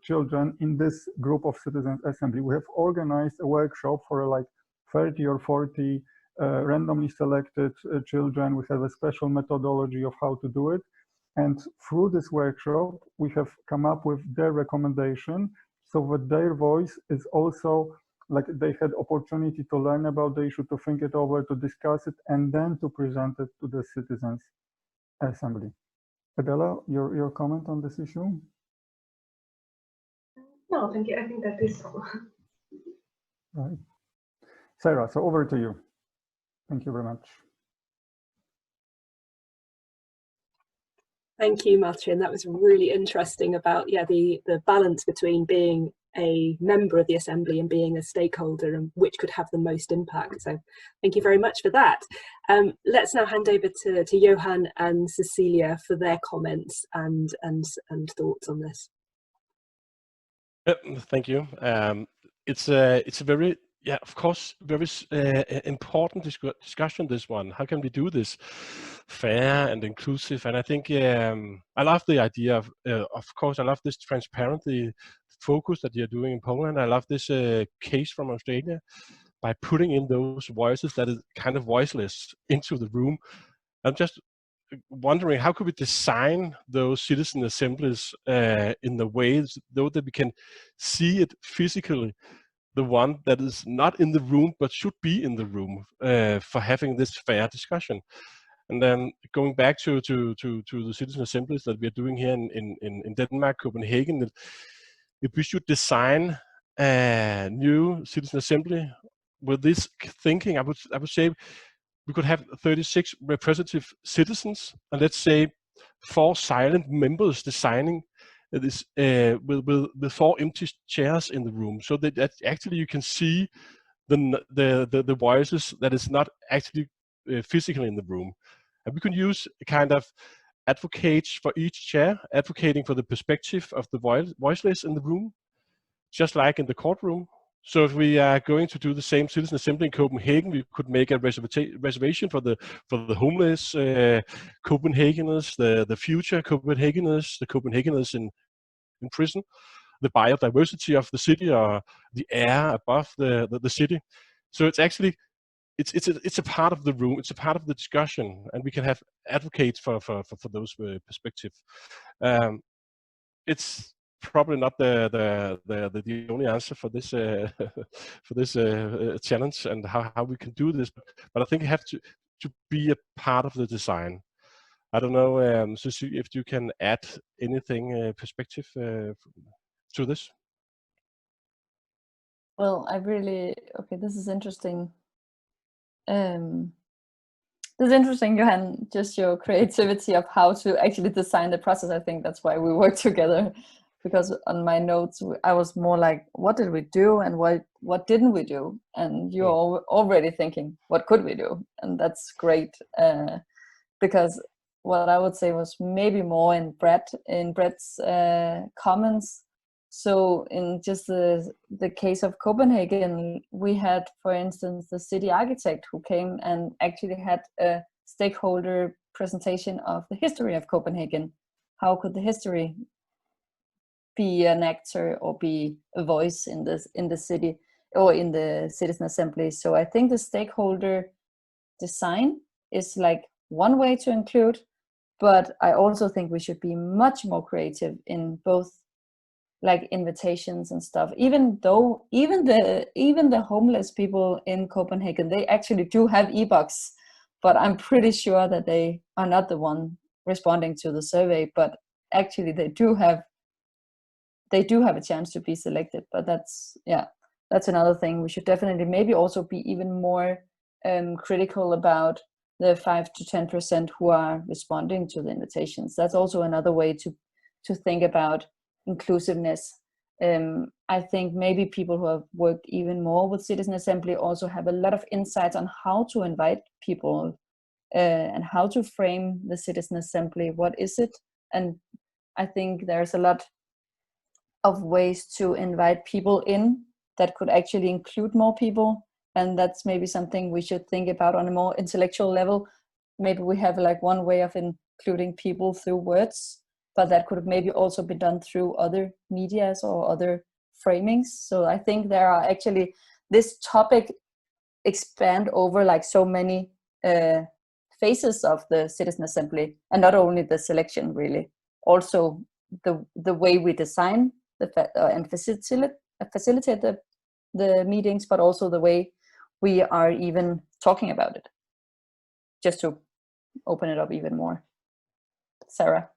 S4: children in this group of Citizens Assembly. We have organized a workshop for like 30 or 40 randomly selected children. We have a special methodology of how to do it. And through this workshop, we have come up with their recommendation so that their voice is also like they had opportunity to learn about the issue, to think it over, to discuss it, and then to present it to the Citizens Assembly. Adela, your comment on this issue?
S5: No, thank you. I think that is all.
S4: Right. Sarah, so over to you. Thank you very much.
S2: Thank you, Marcin. That was really interesting about the balance between being a member of the Assembly and being a stakeholder, and which could have the most impact. So thank you very much for that. Let's now hand over to Johan and Cecilia for their comments and thoughts on this.
S6: Thank you. It's a very, of course, very important discussion, this one. How can we do this fair and inclusive? And I think I love the idea of course, I love this transparency focus that you're doing in Poland. I love this case from Australia. by putting in those voices that is kind of voiceless into the room. I'm just wondering, how could we design those citizen assemblies in the ways though that we can see it physically, the one that is not in the room but should be in the room for having this fair discussion. And then going back to the citizen assemblies that we are doing here in Denmark, Copenhagen, if we should design a new citizen assembly with this thinking, I would say we could have 36 representative citizens, and let's say 4 silent members designing this with 4 empty chairs in the room, so that actually you can see the voices that is not actually physically in the room. And we can use kind of advocates for each chair, advocating for the perspective of the voiceless in the room, just like in the courtroom. So if we are going to do the same citizen assembly in Copenhagen, we could make a reservation for the homeless Copenhageners, the future Copenhageners, the Copenhageners in prison, the biodiversity of the city, or the air above the city. So it's actually it's a part of the room, it's a part of the discussion, and we can have advocates for those perspectives. It's probably not the only answer for this challenge and how we can do this, but I think you have to be a part of the design. I don't know, Susie, if you can add anything perspective to this.
S7: Well, this is interesting. This is interesting, Johan, just your creativity of how to actually design the process. I think that's why we work together, because on my notes, I was more like, what did we do and what didn't we do? And you're already thinking, what could we do? And that's great, because what I would say was maybe more in Brett's comments. So in just the case of Copenhagen, we had, for instance, the city architect who came and actually had a stakeholder presentation of the history of Copenhagen. How could the history be an actor or be a voice in the city or in the citizen assembly? So I think the stakeholder design is like one way to include, but I also think we should be much more creative in both like invitations and stuff. Even though even the homeless people in Copenhagen, they actually do have e-box, but I'm pretty sure that they are not the one responding to the survey, but actually they do have a chance to be selected. But that's another thing. We should definitely maybe also be even more critical about the 5 to 10% who are responding to the invitations. That's also another way to think about inclusiveness. I think maybe people who have worked even more with citizen assembly also have a lot of insights on how to invite people and how to frame the citizen assembly. What is it? And I think there's a lot of ways to invite people in that could actually include more people, and that's maybe something we should think about on a more intellectual level. Maybe we have like one way of including people through words, but that could maybe also be done through other medias or other framings. So I think there are actually, this topic expand over like so many phases of the citizen assembly, and not only the selection really, also the way we design and facilitate the meetings, but also the way we are even talking about it, just to open it up even more. Sarah.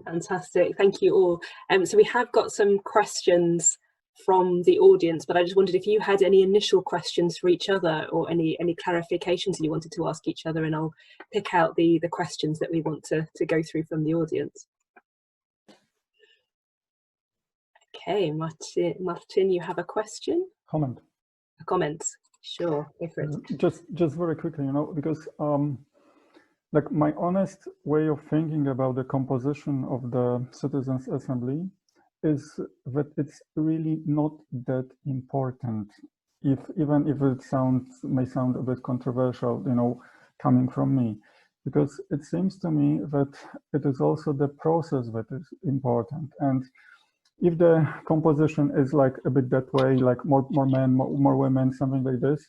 S2: Fantastic, thank you all. So we have got some questions from the audience, but I just wondered if you had any initial questions for each other or any clarifications you wanted to ask each other, and I'll pick out the questions that we want to go through from the audience. Okay, Marcin, you have a question?
S4: Comment.
S2: A comment, sure, go for it.
S4: Just very quickly, because like my honest way of thinking about the composition of the Citizens Assembly is that it's really not that important, even if it may sound a bit controversial, coming from me, because it seems to me that it is also the process that is important. And if the composition is like a bit that way, like more men, more women, something like this,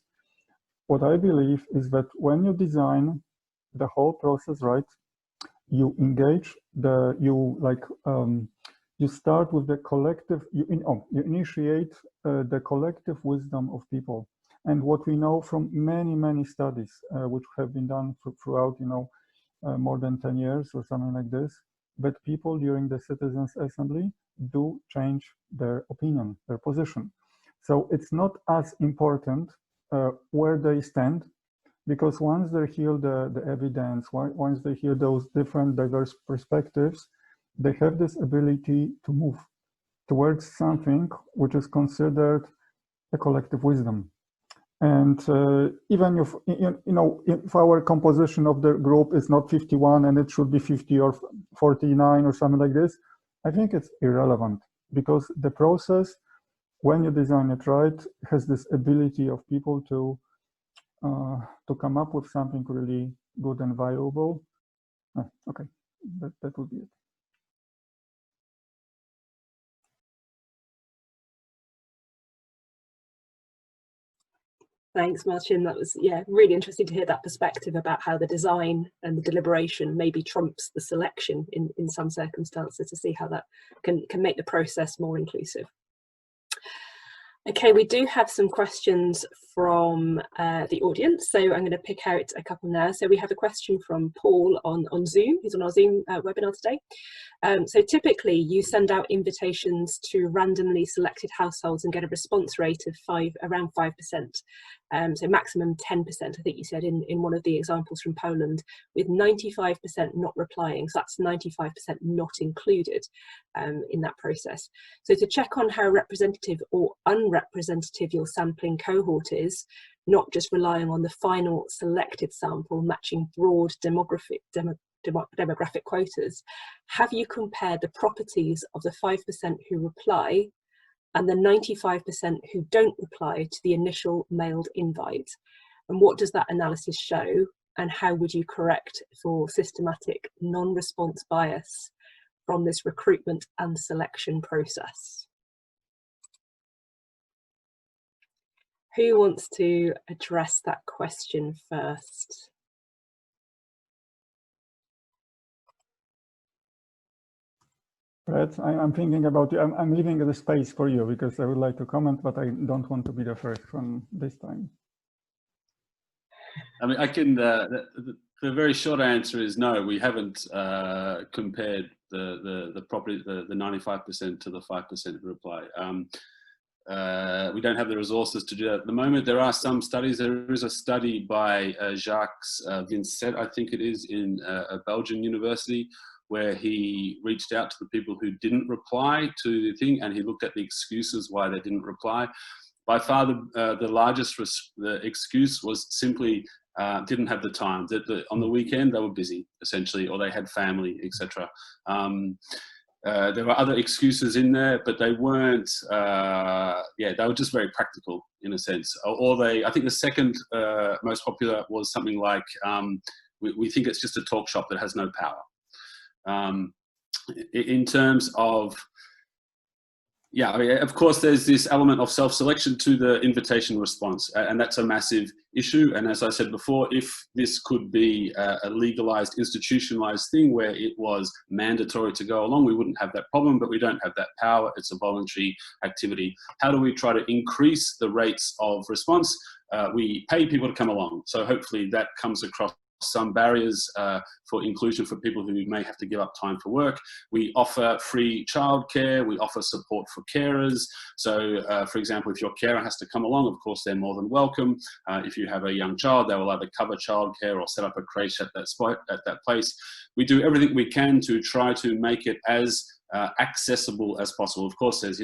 S4: what I believe is that when you design the whole process right, you engage you start with the collective, you initiate the collective wisdom of people. And what we know from many studies which have been done throughout, more than 10 years or something like this, that people during the Citizens Assembly do change their opinion, their position. So it's not as important where they stand, because once they hear the evidence, once they hear those different diverse perspectives, they have this ability to move towards something which is considered a collective wisdom. And even if, if our composition of the group is not 51 and it should be 50 or 49 or something like this, I think it's irrelevant, because the process, when you design it right, has this ability of people to come up with something really good and valuable. Okay, that would be it.
S2: Thanks, Marcin. That was, really interesting to hear that perspective about how the design and the deliberation maybe trumps the selection in some circumstances, to see how that can make the process more inclusive. Okay, we do have some questions from the audience, so I'm going to pick out a couple now. So we have a question from Paul on Zoom. He's on our Zoom webinar today. So typically you send out invitations to randomly selected households and get a response rate of around 5%. So maximum 10%, I think you said in one of the examples from Poland, with 95% not replying. So that's 95% not included in that process. So to check on how representative or unrepresentative your sampling cohort is, not just relying on the final selected sample matching broad demographic quotas, have you compared the properties of the 5% who reply and the 95% who don't reply to the initial mailed invite? And what does that analysis show? And how would you correct for systematic non-response bias from this recruitment and selection process? Who wants to address that question first?
S4: Brett, I'm thinking about you. I'm leaving the space for you because I would like to comment, but I don't want to be the first one this time.
S3: I mean, I can. The very short answer is no. We haven't compared the property, the 95% to the 5% who reply. We don't have the resources to do that at the moment. There are some studies. There is a study by Jacques Vincent, I think it is, in a Belgian university, where he reached out to the people who didn't reply to the thing, and he looked at the excuses why they didn't reply. By far, the largest excuse was simply didn't have the time. That on the weekend they were busy, essentially, or they had family, etc. There were other excuses in there, but they weren't. They were just very practical in a sense. Or I think the second most popular was something like, we think it's just a talk shop that has no power. In terms of, I mean, of course, there's this element of self-selection to the invitation response, and that's a massive issue. And as I said before, if this could be a legalized, institutionalized thing where it was mandatory to go along, we wouldn't have that problem, but we don't have that power. It's a voluntary activity. How do we try to increase the rates of response? We pay people to come along. So hopefully that comes across some barriers for inclusion for people who may have to give up time for work. We offer free childcare. We offer support for carers. So, for example, if your carer has to come along, of course, they're more than welcome. If you have a young child, they will either cover childcare or set up a creche at that spot, at that place. We do everything we can to try to make it as accessible as possible. Of course, there's,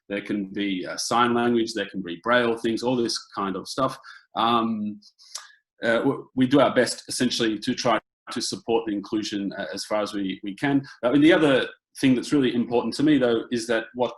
S3: there can be sign language, there can be braille things, all this kind of stuff. We do our best essentially to try to support the inclusion as far as we can. I mean, the other thing that's really important to me, though, is that what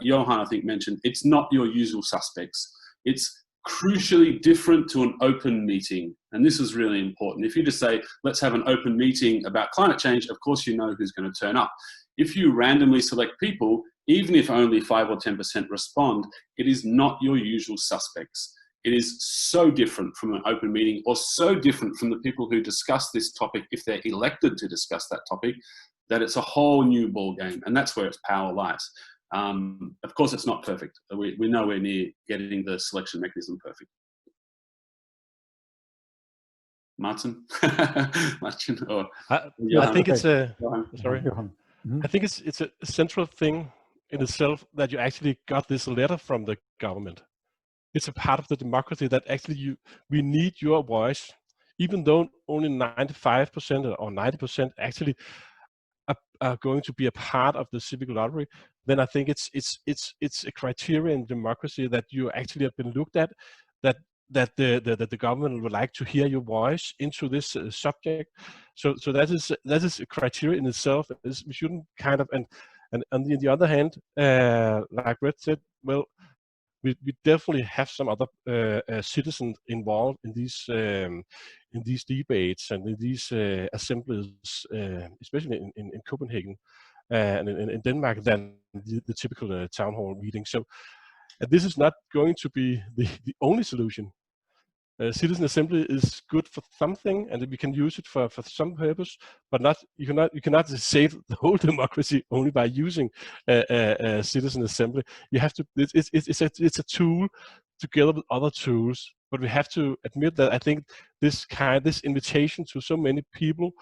S3: Johan, I think, mentioned, it's not your usual suspects. It's crucially different to an open meeting. And this is really important. If you just say, let's have an open meeting about climate change, of course you know who's going to turn up. If you randomly select people, even if only 5 or 10% respond, it is not your usual suspects. It is so different from an open meeting, or so different from the people who discuss this topic if they're elected to discuss that topic, that it's a whole new ball game, and that's where its power lies. Of course, it's not perfect. We're nowhere near getting the selection mechanism perfect. Marcin? Marcin? Or
S6: I think it's a sorry. I think it's a central thing in itself that you actually got this letter from the government. It's a part of the democracy that actually we need your voice, even though only 95% or 90% actually are going to be a part of the civic lottery. Then I think it's a criteria in democracy that you actually have been looked at, that the government would like to hear your voice into this subject. So that is a criteria in itself. We shouldn't kind of, and on the other hand, like Red said, well, we definitely have some other citizens involved in these debates and in these assemblies, especially in Copenhagen and in Denmark, than the typical town hall meeting. So this is not going to be the only solution. Citizen assembly is good for something, and we can use it for some purpose, but not you cannot save the whole democracy only by using citizen assembly. You have to. It's a tool together with other tools, but we have to admit that I think this invitation to so many people,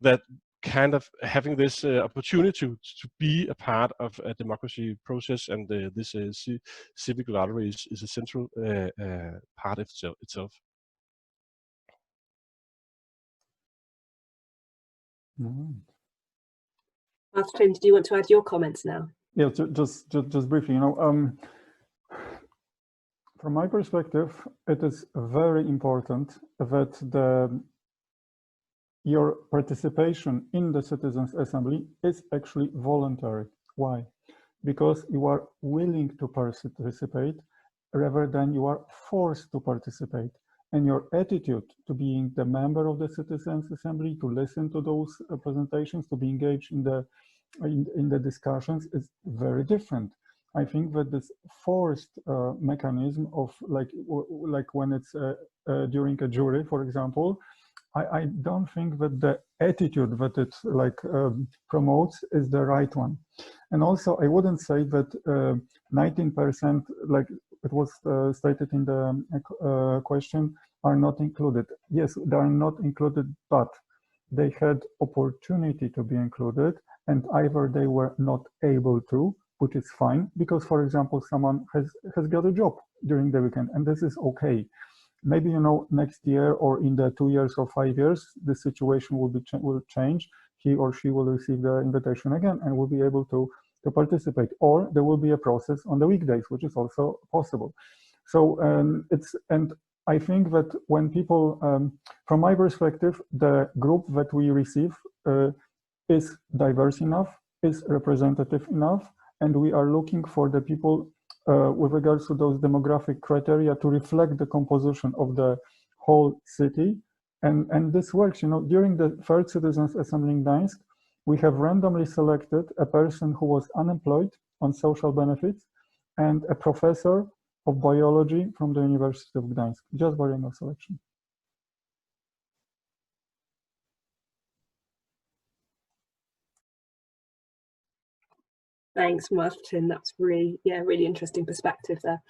S6: that kind of having this opportunity to be a part of a democracy process, and this civic lottery is a central part of itself.
S2: Marcin, do you want to add your comments now?
S4: Yeah, just briefly, from my perspective, it is very important that your participation in the Citizens' Assembly is actually voluntary. Why? Because you are willing to participate rather than you are forced to participate. And your attitude to being the member of the Citizens' Assembly, to listen to those presentations, to be engaged in the discussions is very different. I think that this forced mechanism of like when it's during a jury, for example, I don't think that the attitude that it promotes is the right one. And also, I wouldn't say that 19%, like it was stated in the question, are not included. Yes, they are not included, but they had opportunity to be included, and either they were not able to, which is fine, because, for example, someone has got a job during the weekend, and this is okay. Maybe, next year or in the 2 years or 5 years, the situation will change. He or she will receive the invitation again and will be able to participate. Or there will be a process on the weekdays, which is also possible. So and I think that when people, from my perspective, the group that we receive is diverse enough, is representative enough, and we are looking for the people with regards to those demographic criteria to reflect the composition of the whole city. And this works, during the third Citizens' Assembly in Gdańsk, we have randomly selected a person who was unemployed on social benefits and a professor of biology from the University of Gdańsk, just by random selection.
S2: Thanks, Marcin. That's really interesting perspective there.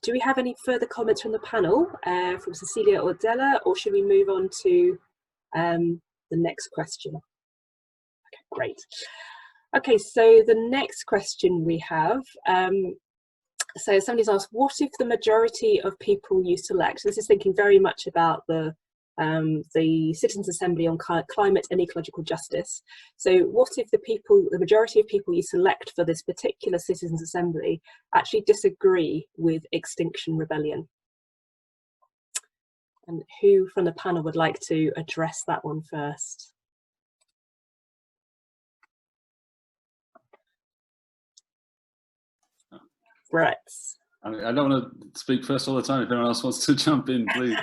S2: Do we have any further comments from the panel, from Cecilia or Adela, or should we move on to the next question? Okay, great. Okay, so the next question we have, so somebody's asked, what if the majority of people you select, this is thinking very much about the Citizens' Assembly on climate and ecological justice. So what if the majority of people you select for this particular Citizens' Assembly actually disagree with Extinction Rebellion? And who from the panel would like to address that one first? Right.
S3: I don't want to speak first all the time. If anyone else wants to jump in, please.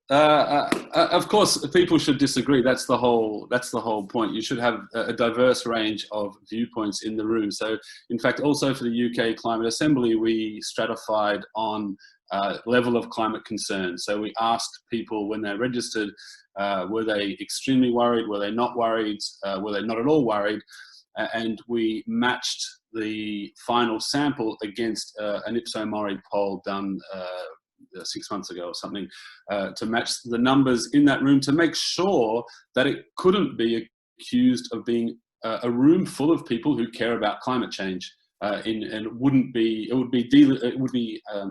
S3: Of course, people should disagree. That's the whole point. You should have a diverse range of viewpoints in the room. So, in fact, also for the UK Climate Assembly, we stratified on level of climate concern. So we asked people when they're registered, were they extremely worried? Were they not worried? Were they not at all worried? And we matched the final sample against an ipso-mori poll done 6 months ago or something, to match the numbers in that room to make sure that it couldn't be accused of being a room full of people who care about climate change, and it would be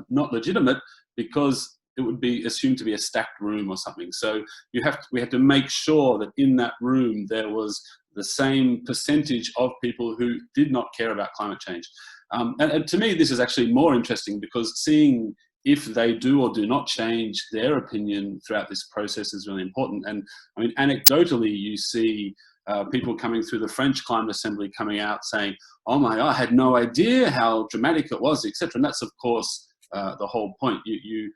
S3: not legitimate because it would be assumed to be a stacked room or something. So we had to make sure that in that room there was the same percentage of people who did not care about climate change. And to me, this is actually more interesting because seeing if they do or do not change their opinion throughout this process is really important. And I mean, anecdotally, you see people coming through the French Climate Assembly coming out saying, oh my, I had no idea how dramatic it was, etc. And that's, of course, the whole point. You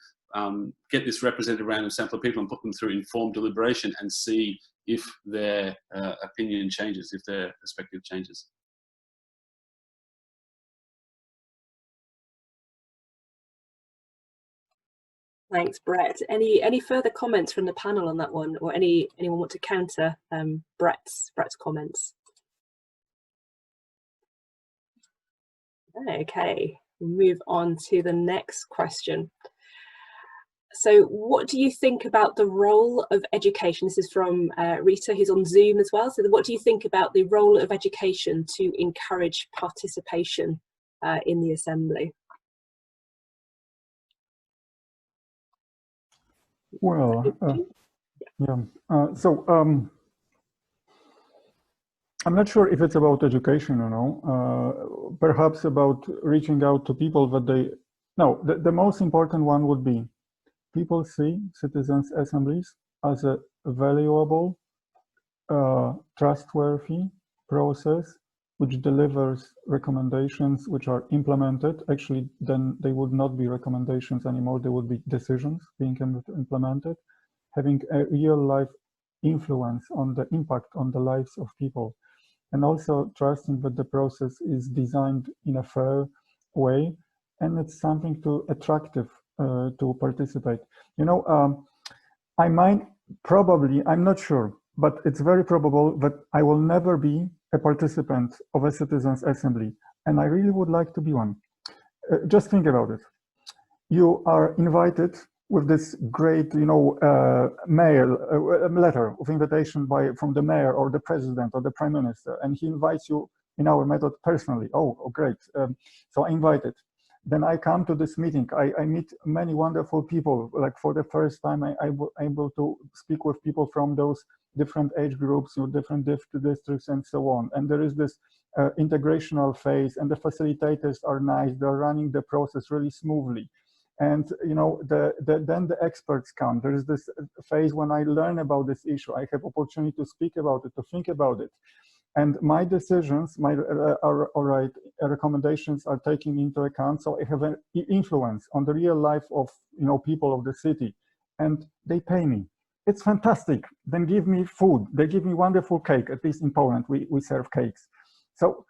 S3: get this representative random sample of people and put them through informed deliberation and see if their opinion changes, if their perspective changes.
S2: Thanks, Brett. Any further comments from the panel on that one, or anyone want to counter Brett's comments? Okay, we'll move on to the next question. So what do you think about the role of education? This is from Rita, who's on Zoom as well. So what do you think about the role of education to encourage participation in the Assembly?
S4: Well, I'm not sure if it's about education or no, perhaps about reaching out to people that the most important one would be people see citizens' assemblies as a valuable, trustworthy process which delivers recommendations which are implemented. Actually, then they would not be recommendations anymore, they would be decisions being implemented, having a real life influence on the impact on the lives of people. And also trusting that the process is designed in a fair way and it's something attractive to participate. You know, I'm not sure, but it's very probable that I will never be a participant of a citizens' assembly, and I really would like to be one. Just think about it. You are invited with this great, letter of invitation from the mayor or the president or the prime minister, and he invites you in our method personally. Oh great. So I invited. Then I come to this meeting. I meet many wonderful people. Like for the first time, I was able to speak with people from those different age groups, different districts, and so on. And there is this integrational phase, and the facilitators are nice. They're running the process really smoothly. And then the experts come. There is this phase when I learn about this issue. I have opportunity to speak about it, to think about it. And my decisions, my recommendations are taken into account. So I have an influence on the real life of people of the city, and they pay me. It's fantastic. Then give me food. They give me wonderful cake. At least in Poland, we serve cakes. So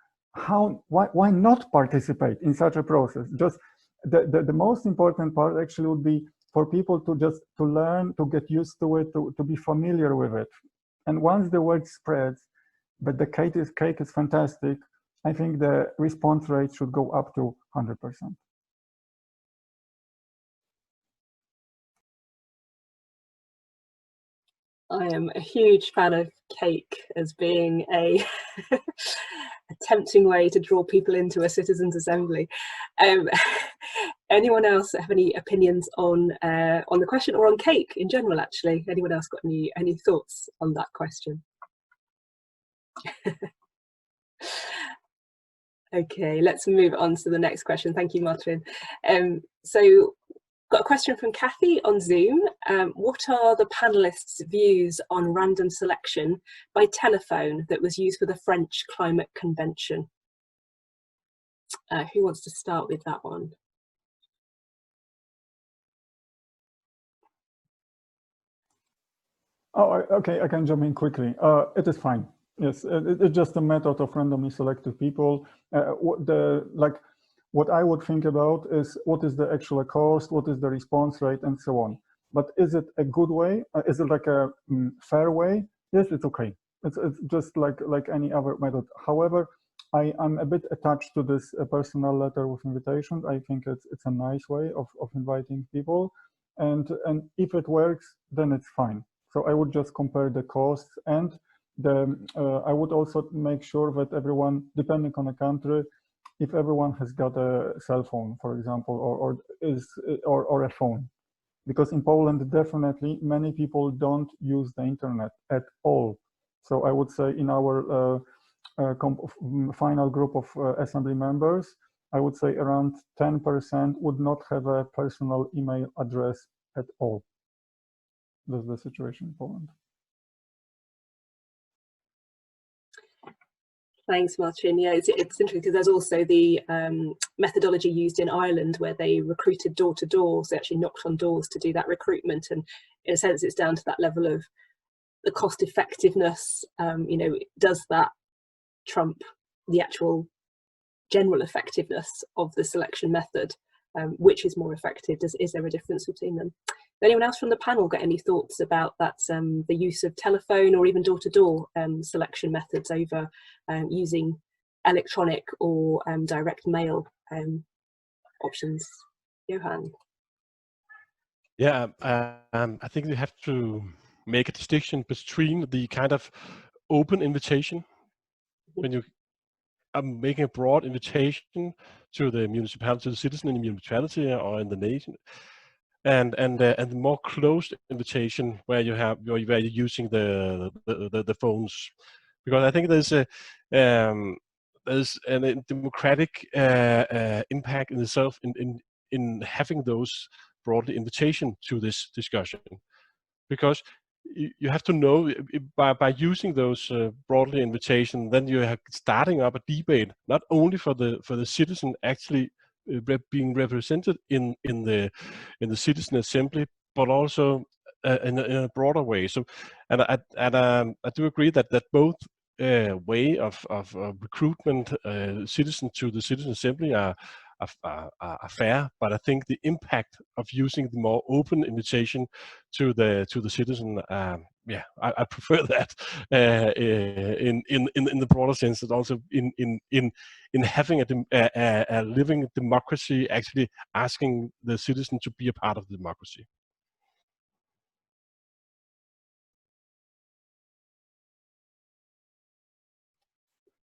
S4: why not participate in such a process? Just the most important part actually would be for people to learn, to get used to it, to be familiar with it. And once the word spreads, but the cake is fantastic, I think the response rate should go up to 100%.
S2: I am a huge fan of cake as being a tempting way to draw people into a citizens' assembly. Anyone else have any opinions on the question, or on cake in general? Actually, anyone else got any thoughts on that question? Okay, let's move on to the next question. Thank you, Marcin. So, got a question from Kathy on Zoom. What are the panelists' views on random selection by telephone that was used for the French Climate Convention? Who wants to start with that one?
S4: Oh, okay, I can jump in quickly. It is fine. Yes, it's just a method of randomly selected people. What I would think about is what is the actual cost, what is the response rate, and so on. But is it a good way? Is it like a fair way? Yes, it's okay. It's just like any other method. However, I'm a bit attached to this personal letter with invitations. I think it's a nice way of inviting people, and if it works, then it's fine. So I would just compare the costs, and I would also make sure that everyone, depending on the country, if everyone has got a cell phone, for example, or a phone, because in Poland, definitely many people don't use the internet at all. So I would say in our final group of assembly members, I would say around 10% would not have a personal email address at all. That's the situation in Poland.
S2: Thanks, Marcin. Yeah, it's interesting because there's also the methodology used in Ireland where they recruited door to door, so they actually knocked on doors to do that recruitment, and in a sense it's down to that level of the cost effectiveness. You know, does that trump the actual general effectiveness of the selection method? Which is more effective? Is there a difference between them? Anyone else from the panel got any thoughts about that, the use of telephone or even door-to-door selection methods over using electronic or direct mail options? Johan?
S6: Yeah, I think we have to make a distinction between the kind of open invitation, when you are making a broad invitation to the municipality, to the citizen in the municipality or in the nation, and the more closed invitation where you're using the phones, because I think there's a democratic impact in itself in having those broad invitation to this discussion, because you have to know by using those broadly invitation, then you are starting up a debate not only for the citizen actually being represented in the citizen assembly, but also in a broader way. So, and I do agree that both way of recruitment citizen to the citizen assembly are fair, but I think the impact of using the more open invitation to the citizen, yeah, I prefer that in the broader sense, and also in having a living democracy, actually asking the citizen to be a part of the democracy.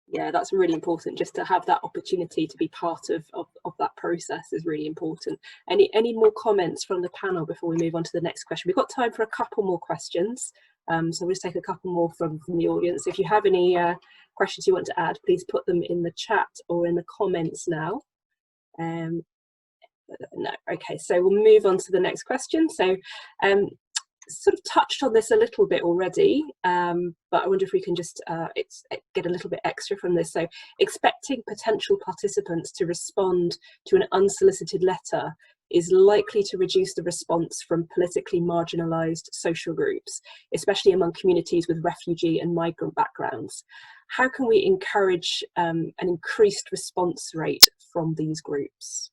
S2: Yeah, that's really important. Just to have that opportunity to be part of that process is really important. Any more comments from the panel before we move on to the next question? We've got time for a couple more questions, so we'll just take a couple more from the audience. If you have any questions you want to add, please put them in the chat or in the comments now. No, okay, so we'll move on to the next question. So sort of touched on this a little bit already, but I wonder if we can just get a little bit extra from this. So expecting potential participants to respond to an unsolicited letter is likely to reduce the response from politically marginalised social groups, especially among communities with refugee and migrant backgrounds. How can we encourage an increased response rate from these groups?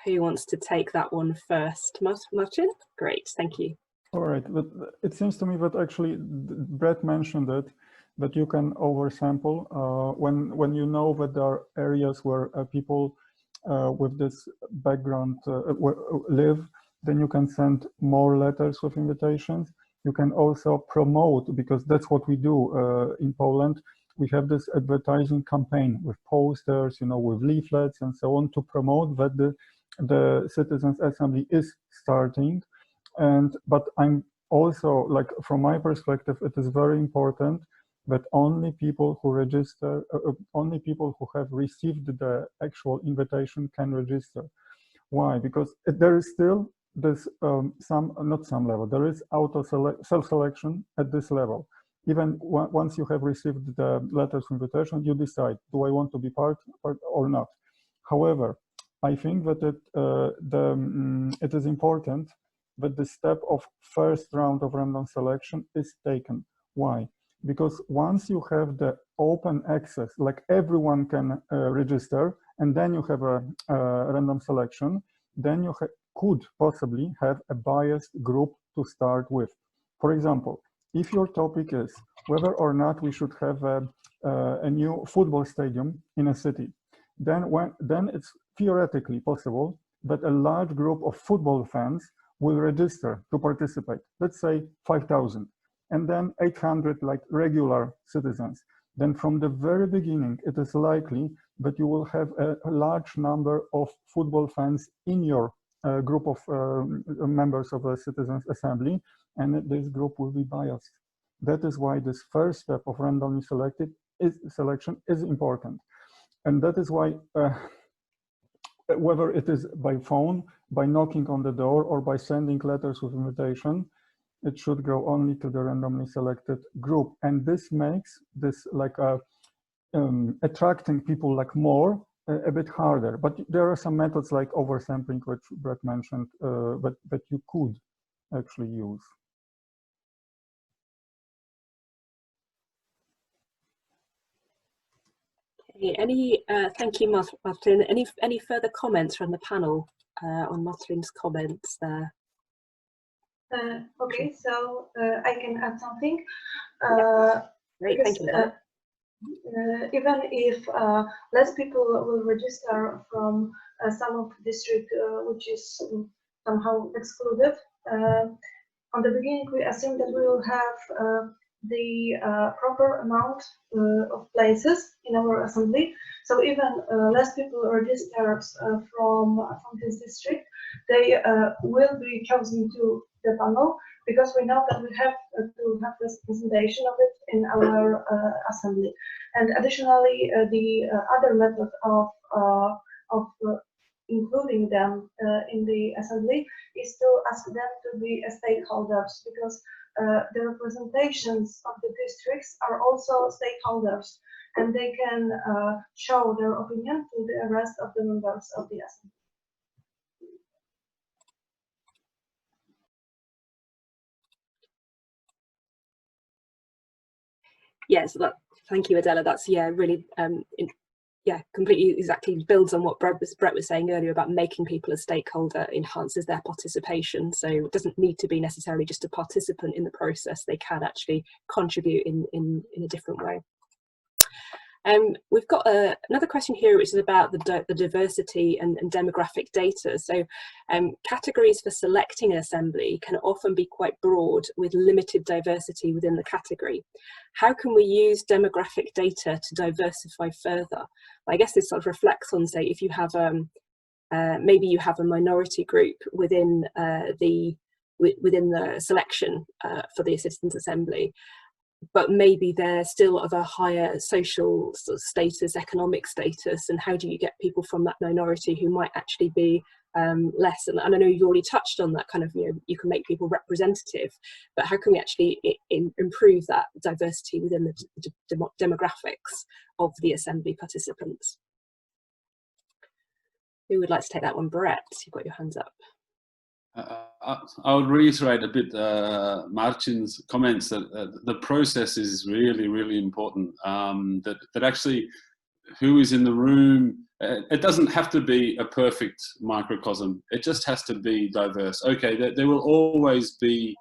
S2: Who wants to take that one first? Marcin? Great, thank you.
S4: All right, but it seems to me that actually Brett mentioned it, that you can oversample when you know that there are areas where people with this background live, then you can send more letters with invitations. You can also promote, because that's what we do in Poland. We have this advertising campaign with posters, you know, with leaflets and so on, to promote that the Citizens Assembly is starting. But I'm also, like, from my perspective, it is very important that only people who register, only people who have received the actual invitation can register. Why? Because there is still this not some level, there is self-selection at this level. Even once you have received the letters of invitation, you decide, do I want to be part or not? However, I think that it is important that the step of first round of random selection is taken. Why? Because once you have the open access, like everyone can register, and then you have a random selection, then you could possibly have a biased group to start with. For example, if your topic is whether or not we should have a new football stadium in a city, then it's theoretically possible that a large group of football fans will register to participate, let's say 5,000, and then 800 like regular citizens. Then from the very beginning, it is likely that you will have a large number of football fans in your group of members of a citizens assembly, and this group will be biased. That is why this first step of randomly selection is important. And that is why whether it is by phone, by knocking on the door, or by sending letters with invitation, it should go only to the randomly selected group. And this makes this like attracting people like more a bit harder. But there are some methods like oversampling, which Brett mentioned, that you could actually use.
S2: Thank you, Marcin. Any further comments from the panel on Marcin's comments there?
S5: Okay, so I can add something.
S2: Great,
S5: because,
S2: thank you.
S5: Even if less people will register from some of the district which is somehow excluded, on the beginning we assume that we will have the proper amount of places in our assembly. So even less people register from this district, they will be chosen to the panel, because we know that we have to have this presentation of it in our assembly. And additionally, the other method of including them in the assembly is to ask them to be stakeholders, because the representations of the districts are also stakeholders, and they can show their opinion to the rest of the members of the assembly.
S2: Yes, thank you, Adela. That's really completely exactly builds on what Brett was saying earlier about making people a stakeholder enhances their participation. So it doesn't need to be necessarily just a participant in the process. They can actually contribute in a different way. We've got another question here, which is about the diversity and demographic data. So categories for selecting an assembly can often be quite broad with limited diversity within the category. How can we use demographic data to diversify further? I guess this sort of reflects on, say, if you have maybe you have a minority group within the selection for the citizens' assembly, but maybe they're still of a higher social sort of status, economic status, and how do you get people from that minority who might actually be less? And I know you've already touched on that kind of, you can make people representative, but how can we actually improve that diversity within the demographics of the assembly participants? Who would like to take that one? Brett, you've got your hands up.
S3: I would reiterate a bit Marcin's comments that the process is really, really important. That actually who is in the room, it doesn't have to be a perfect microcosm. It just has to be diverse. Okay, there will always be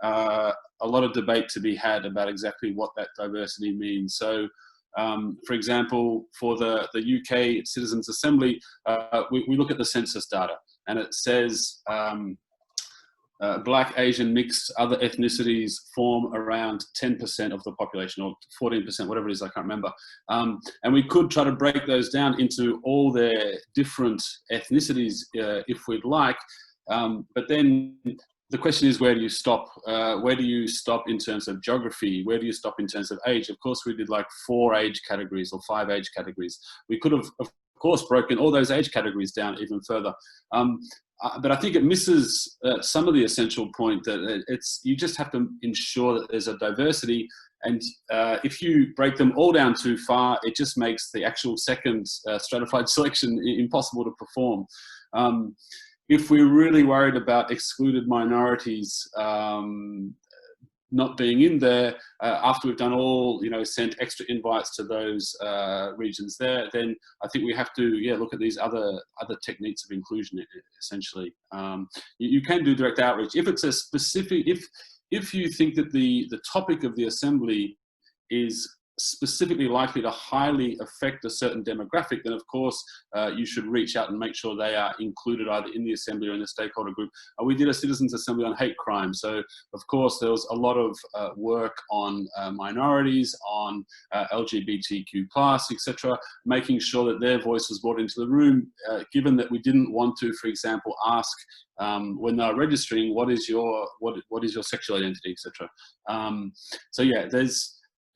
S3: a lot of debate to be had about exactly what that diversity means. So, for example, for the UK Citizens Assembly, we look at the census data, and it says Black, Asian, mixed, other ethnicities form around 10% of the population, or 14%, whatever it is, I can't remember. And we could try to break those down into all their different ethnicities if we'd like, but then the question is, where do you stop? Where do you stop in terms of geography? Where do you stop in terms of age? Of course, we did like 4 age categories or 5 age categories. We could have, of course broken all those age categories down even further. But I think it misses some of the essential point that you just have to ensure that there's a diversity, and if you break them all down too far, it just makes the actual second stratified selection impossible to perform. If we're really worried about excluded minorities not being in there, after we've done all, sent extra invites to those regions there, then I think we have to, look at these other techniques of inclusion, essentially. You can do direct outreach. If it's a specific, if you think that the topic of the assembly is specifically likely to highly affect a certain demographic, then of course you should reach out and make sure they are included either in the assembly or in the stakeholder group. We did a citizens assembly on hate crime, so of course there was a lot of work on minorities, on LGBTQ+, etc., making sure that their voice was brought into the room, given that we didn't want to, for example, ask when they're registering, what is your sexual identity, etc. So yeah,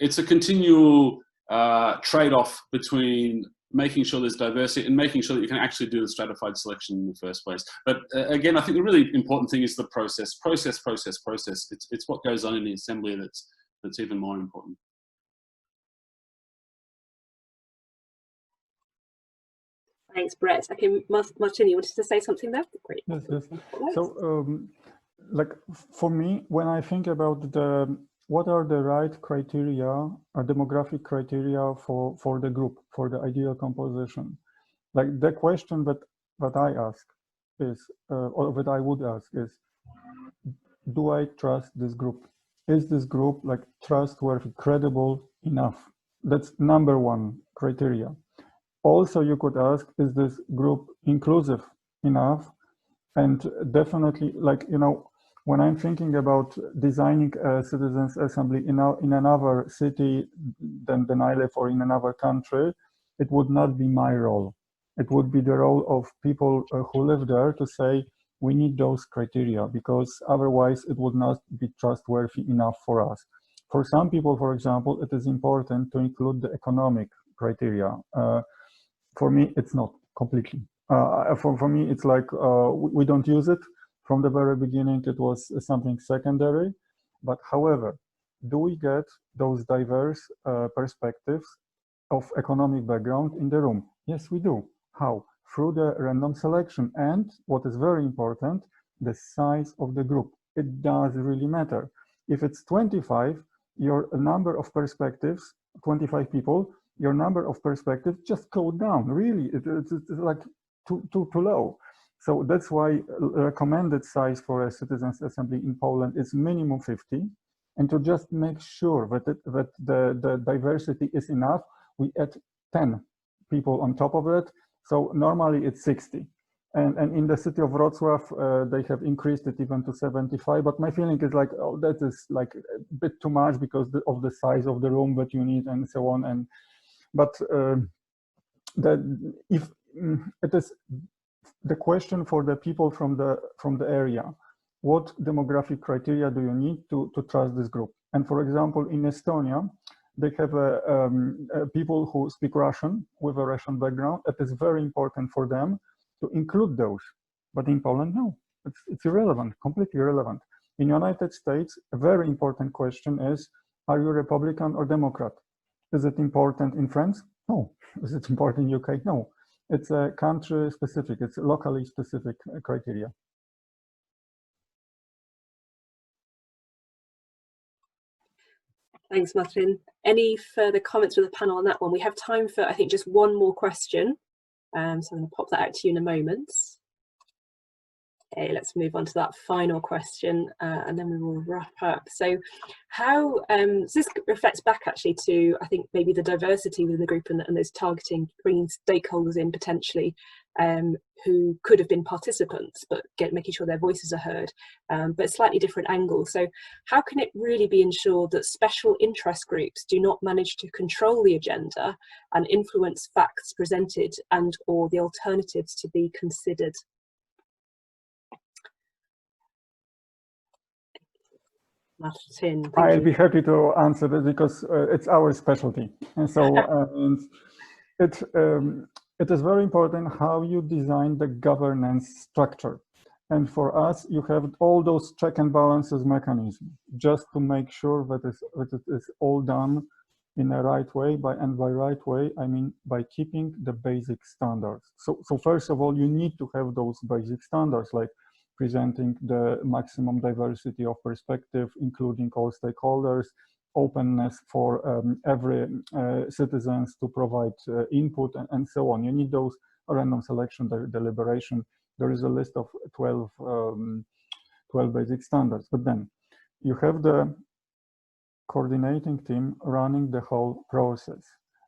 S3: it's a continual trade-off between making sure there's diversity and making sure that you can actually do the stratified selection in the first place. But again, I think the really important thing is the process. It's what goes on in the assembly that's even more important.
S2: Thanks, Brett. Okay, Marcin, you wanted to say something there? Great.
S4: Yes, yes. So, like for me, when I think about what are the right criteria, demographic criteria for the group, for the ideal composition? Like the question that I ask is, or that I would ask is, do I trust this group? Is this group like trustworthy, credible enough? That's number one criteria. Also, you could ask, is this group inclusive enough? And definitely, like, when I'm thinking about designing a citizens assembly in another city than I live, or in another country, it would not be my role. It would be the role of people who live there to say, we need those criteria, because otherwise it would not be trustworthy enough for us. For some people, for example, it is important to include the economic criteria. For me, it's not completely. For me, it's like we don't use it. From the very beginning, it was something secondary. But however, do we get those diverse perspectives of economic background in the room? Yes, we do. How? Through the random selection. And what is very important, the size of the group. It does really matter. If it's 25, your number of perspectives, 25 people, your number of perspectives just go down. Really, it's like too low. So that's why recommended size for a citizens assembly in Poland is minimum 50. And to just make sure that the diversity is enough, we add 10 people on top of it. So normally it's 60. And in the city of Wrocław, they have increased it even to 75. But my feeling is like, oh, that is like a bit too much because of the size of the room that you need and so on. But if it is the question for the people from the area, what demographic criteria do you need to trust this group? And for example, in Estonia, they have people who speak Russian with a Russian background. It is very important for them to include those. But in Poland, no, it's irrelevant, completely irrelevant. In the United States, a very important question is, are you Republican or Democrat? Is it important in France? No. Is it important in UK? No. It's a country specific, it's locally specific criteria.
S2: Thanks, Marcin. Any further comments from the panel on that one? We have time for, I think, just one more question. So I'm going to pop that out to you in a moment. Okay, let's move on to that final question, and then we will wrap up. So how, so this reflects back actually to, I think, maybe the diversity within the group and those targeting, bringing stakeholders in potentially who could have been participants, but making sure their voices are heard, but slightly different angles. So how can it really be ensured that special interest groups do not manage to control the agenda and influence facts presented and or the alternatives to be considered? Marcin,
S4: I'll be happy to answer this because it's our specialty, and so it is very important how you design the governance structure. And for us, you have all those check and balances mechanism, just to make sure that it is all done in a right way. And by right way, I mean by keeping the basic standards. So first of all, you need to have those basic standards, like presenting the maximum diversity of perspective, including all stakeholders, openness for every citizens to provide input, and so on. You need those random selection, deliberation. There is a list of 12 basic standards, but then you have the coordinating team running the whole process.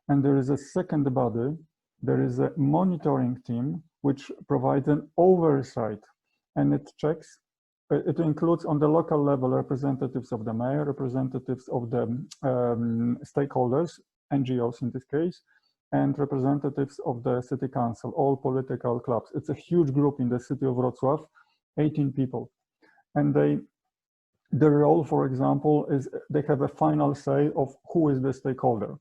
S4: And there is a second body, there is a monitoring team, which provides an oversight, and it checks. It includes on the local level representatives of the mayor, representatives of the stakeholders, NGOs in this case, and representatives of the city council, all political clubs. It's a huge group in the city of Wrocław, 18 people. And their role, for example, is they have a final say of who is the stakeholder.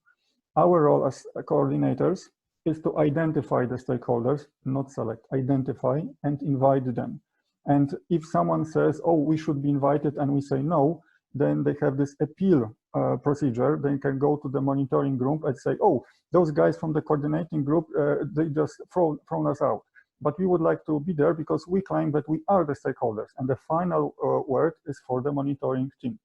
S4: Our role as coordinators is to identify the stakeholders, not select, identify and invite them. And if someone says, oh, we should be invited, and we say no, then they have this appeal procedure. They can go to the monitoring group and say, oh, those guys from the coordinating group, they just thrown us out. But we would like to be there because we claim that we are the stakeholders. And the final word is for the monitoring team.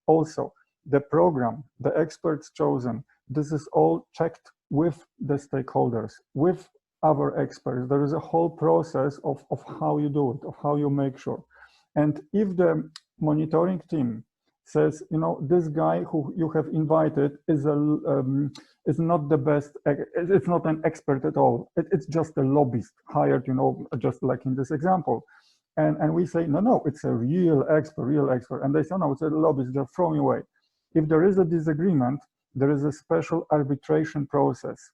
S4: Also, the program, the experts chosen, this is all checked with the stakeholders, with other experts. There is a whole process of how you do it, of how you make sure. And if the monitoring team says, you know, this guy who you have invited is not the best, it's not an expert at all. It's just a lobbyist hired, you know, just like in this example. And we say, no, it's a real expert. And they say, no, it's a lobbyist, just throw me away. If there is a disagreement, there is a special arbitration process.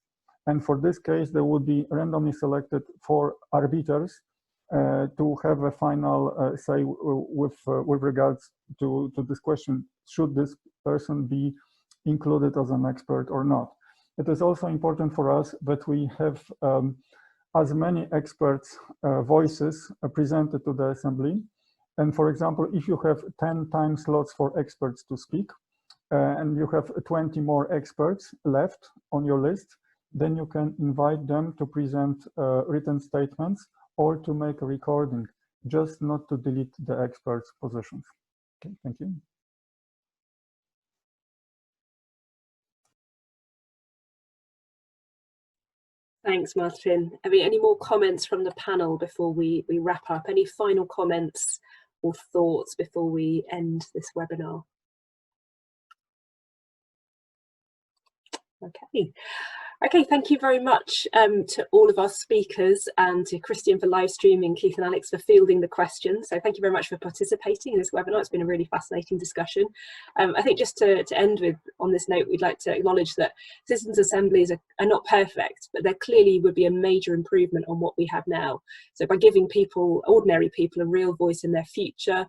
S4: And for this case, there will be randomly selected 4 arbiters to have a final say with regards to this question, should this person be included as an expert or not. It is also important for us that we have as many experts' voices presented to the assembly. And for example, if you have 10 time slots for experts to speak, and you have 20 more experts left on your list, then you can invite them to present written statements or to make a recording, just not to delete the experts' positions. Okay, thank you.
S2: Thanks, Marcin. Have we any more comments from the panel before we wrap up? Any final comments or thoughts before we end this webinar? Okay, thank you very much to all of our speakers, and to Christian for live streaming, Keith and Alex for fielding the questions. So thank you very much for participating in this webinar. It's been a really fascinating discussion. I think just to end with, on this note, we'd like to acknowledge that citizens' assemblies are not perfect, but there clearly would be a major improvement on what we have now. So by giving people, ordinary people, a real voice in their future,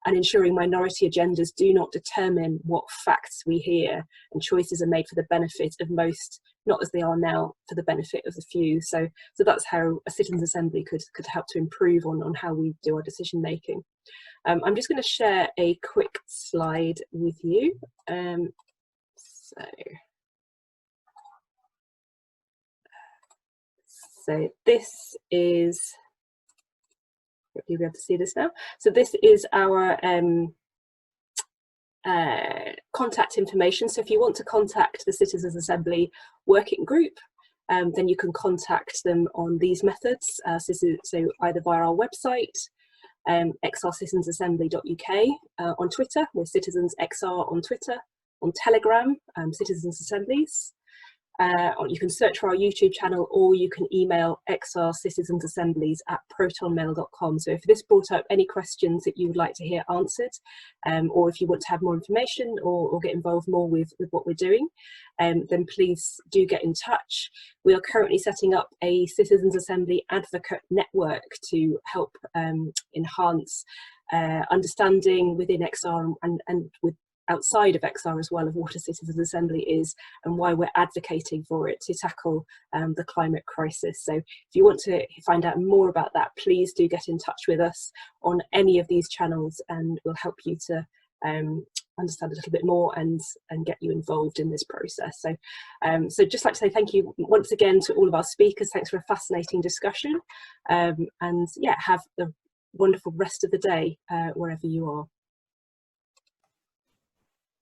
S2: and ensuring minority agendas do not determine what facts we hear, and choices are made for the benefit of most, not as they are now for the benefit of the few. So that's how a citizens' assembly could help to improve on how we do our decision making. I'm just going to share a quick slide with you. So this is, you'll be able to see this now. So this is our contact information. So if you want to contact the Citizens Assembly Working Group, then you can contact them on these methods. So either via our website, xrcitizensassembly.uk, on Twitter, we're Citizens XR on Twitter, on Telegram, Citizens Assemblies. You can search for our YouTube channel, or you can email xrcitizensassemblies@protonmail.com. So if this brought up any questions that you would like to hear answered, or if you want to have more information or get involved more with what we're doing, then please do get in touch. We are currently setting up a Citizens Assembly advocate network to help enhance understanding within XR and with outside of XR as well of what a Citizens Assembly is and why we're advocating for it to tackle the climate crisis. So if you want to find out more about that, please do get in touch with us on any of these channels, and we'll help you to understand a little bit more and get you involved in this process. So so just like to say thank you once again to all of our speakers. Thanks for a fascinating discussion, and yeah, have a wonderful rest of the day wherever you are.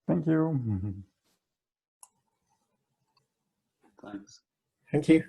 S4: Thank you.
S3: Thanks.
S8: Thank you.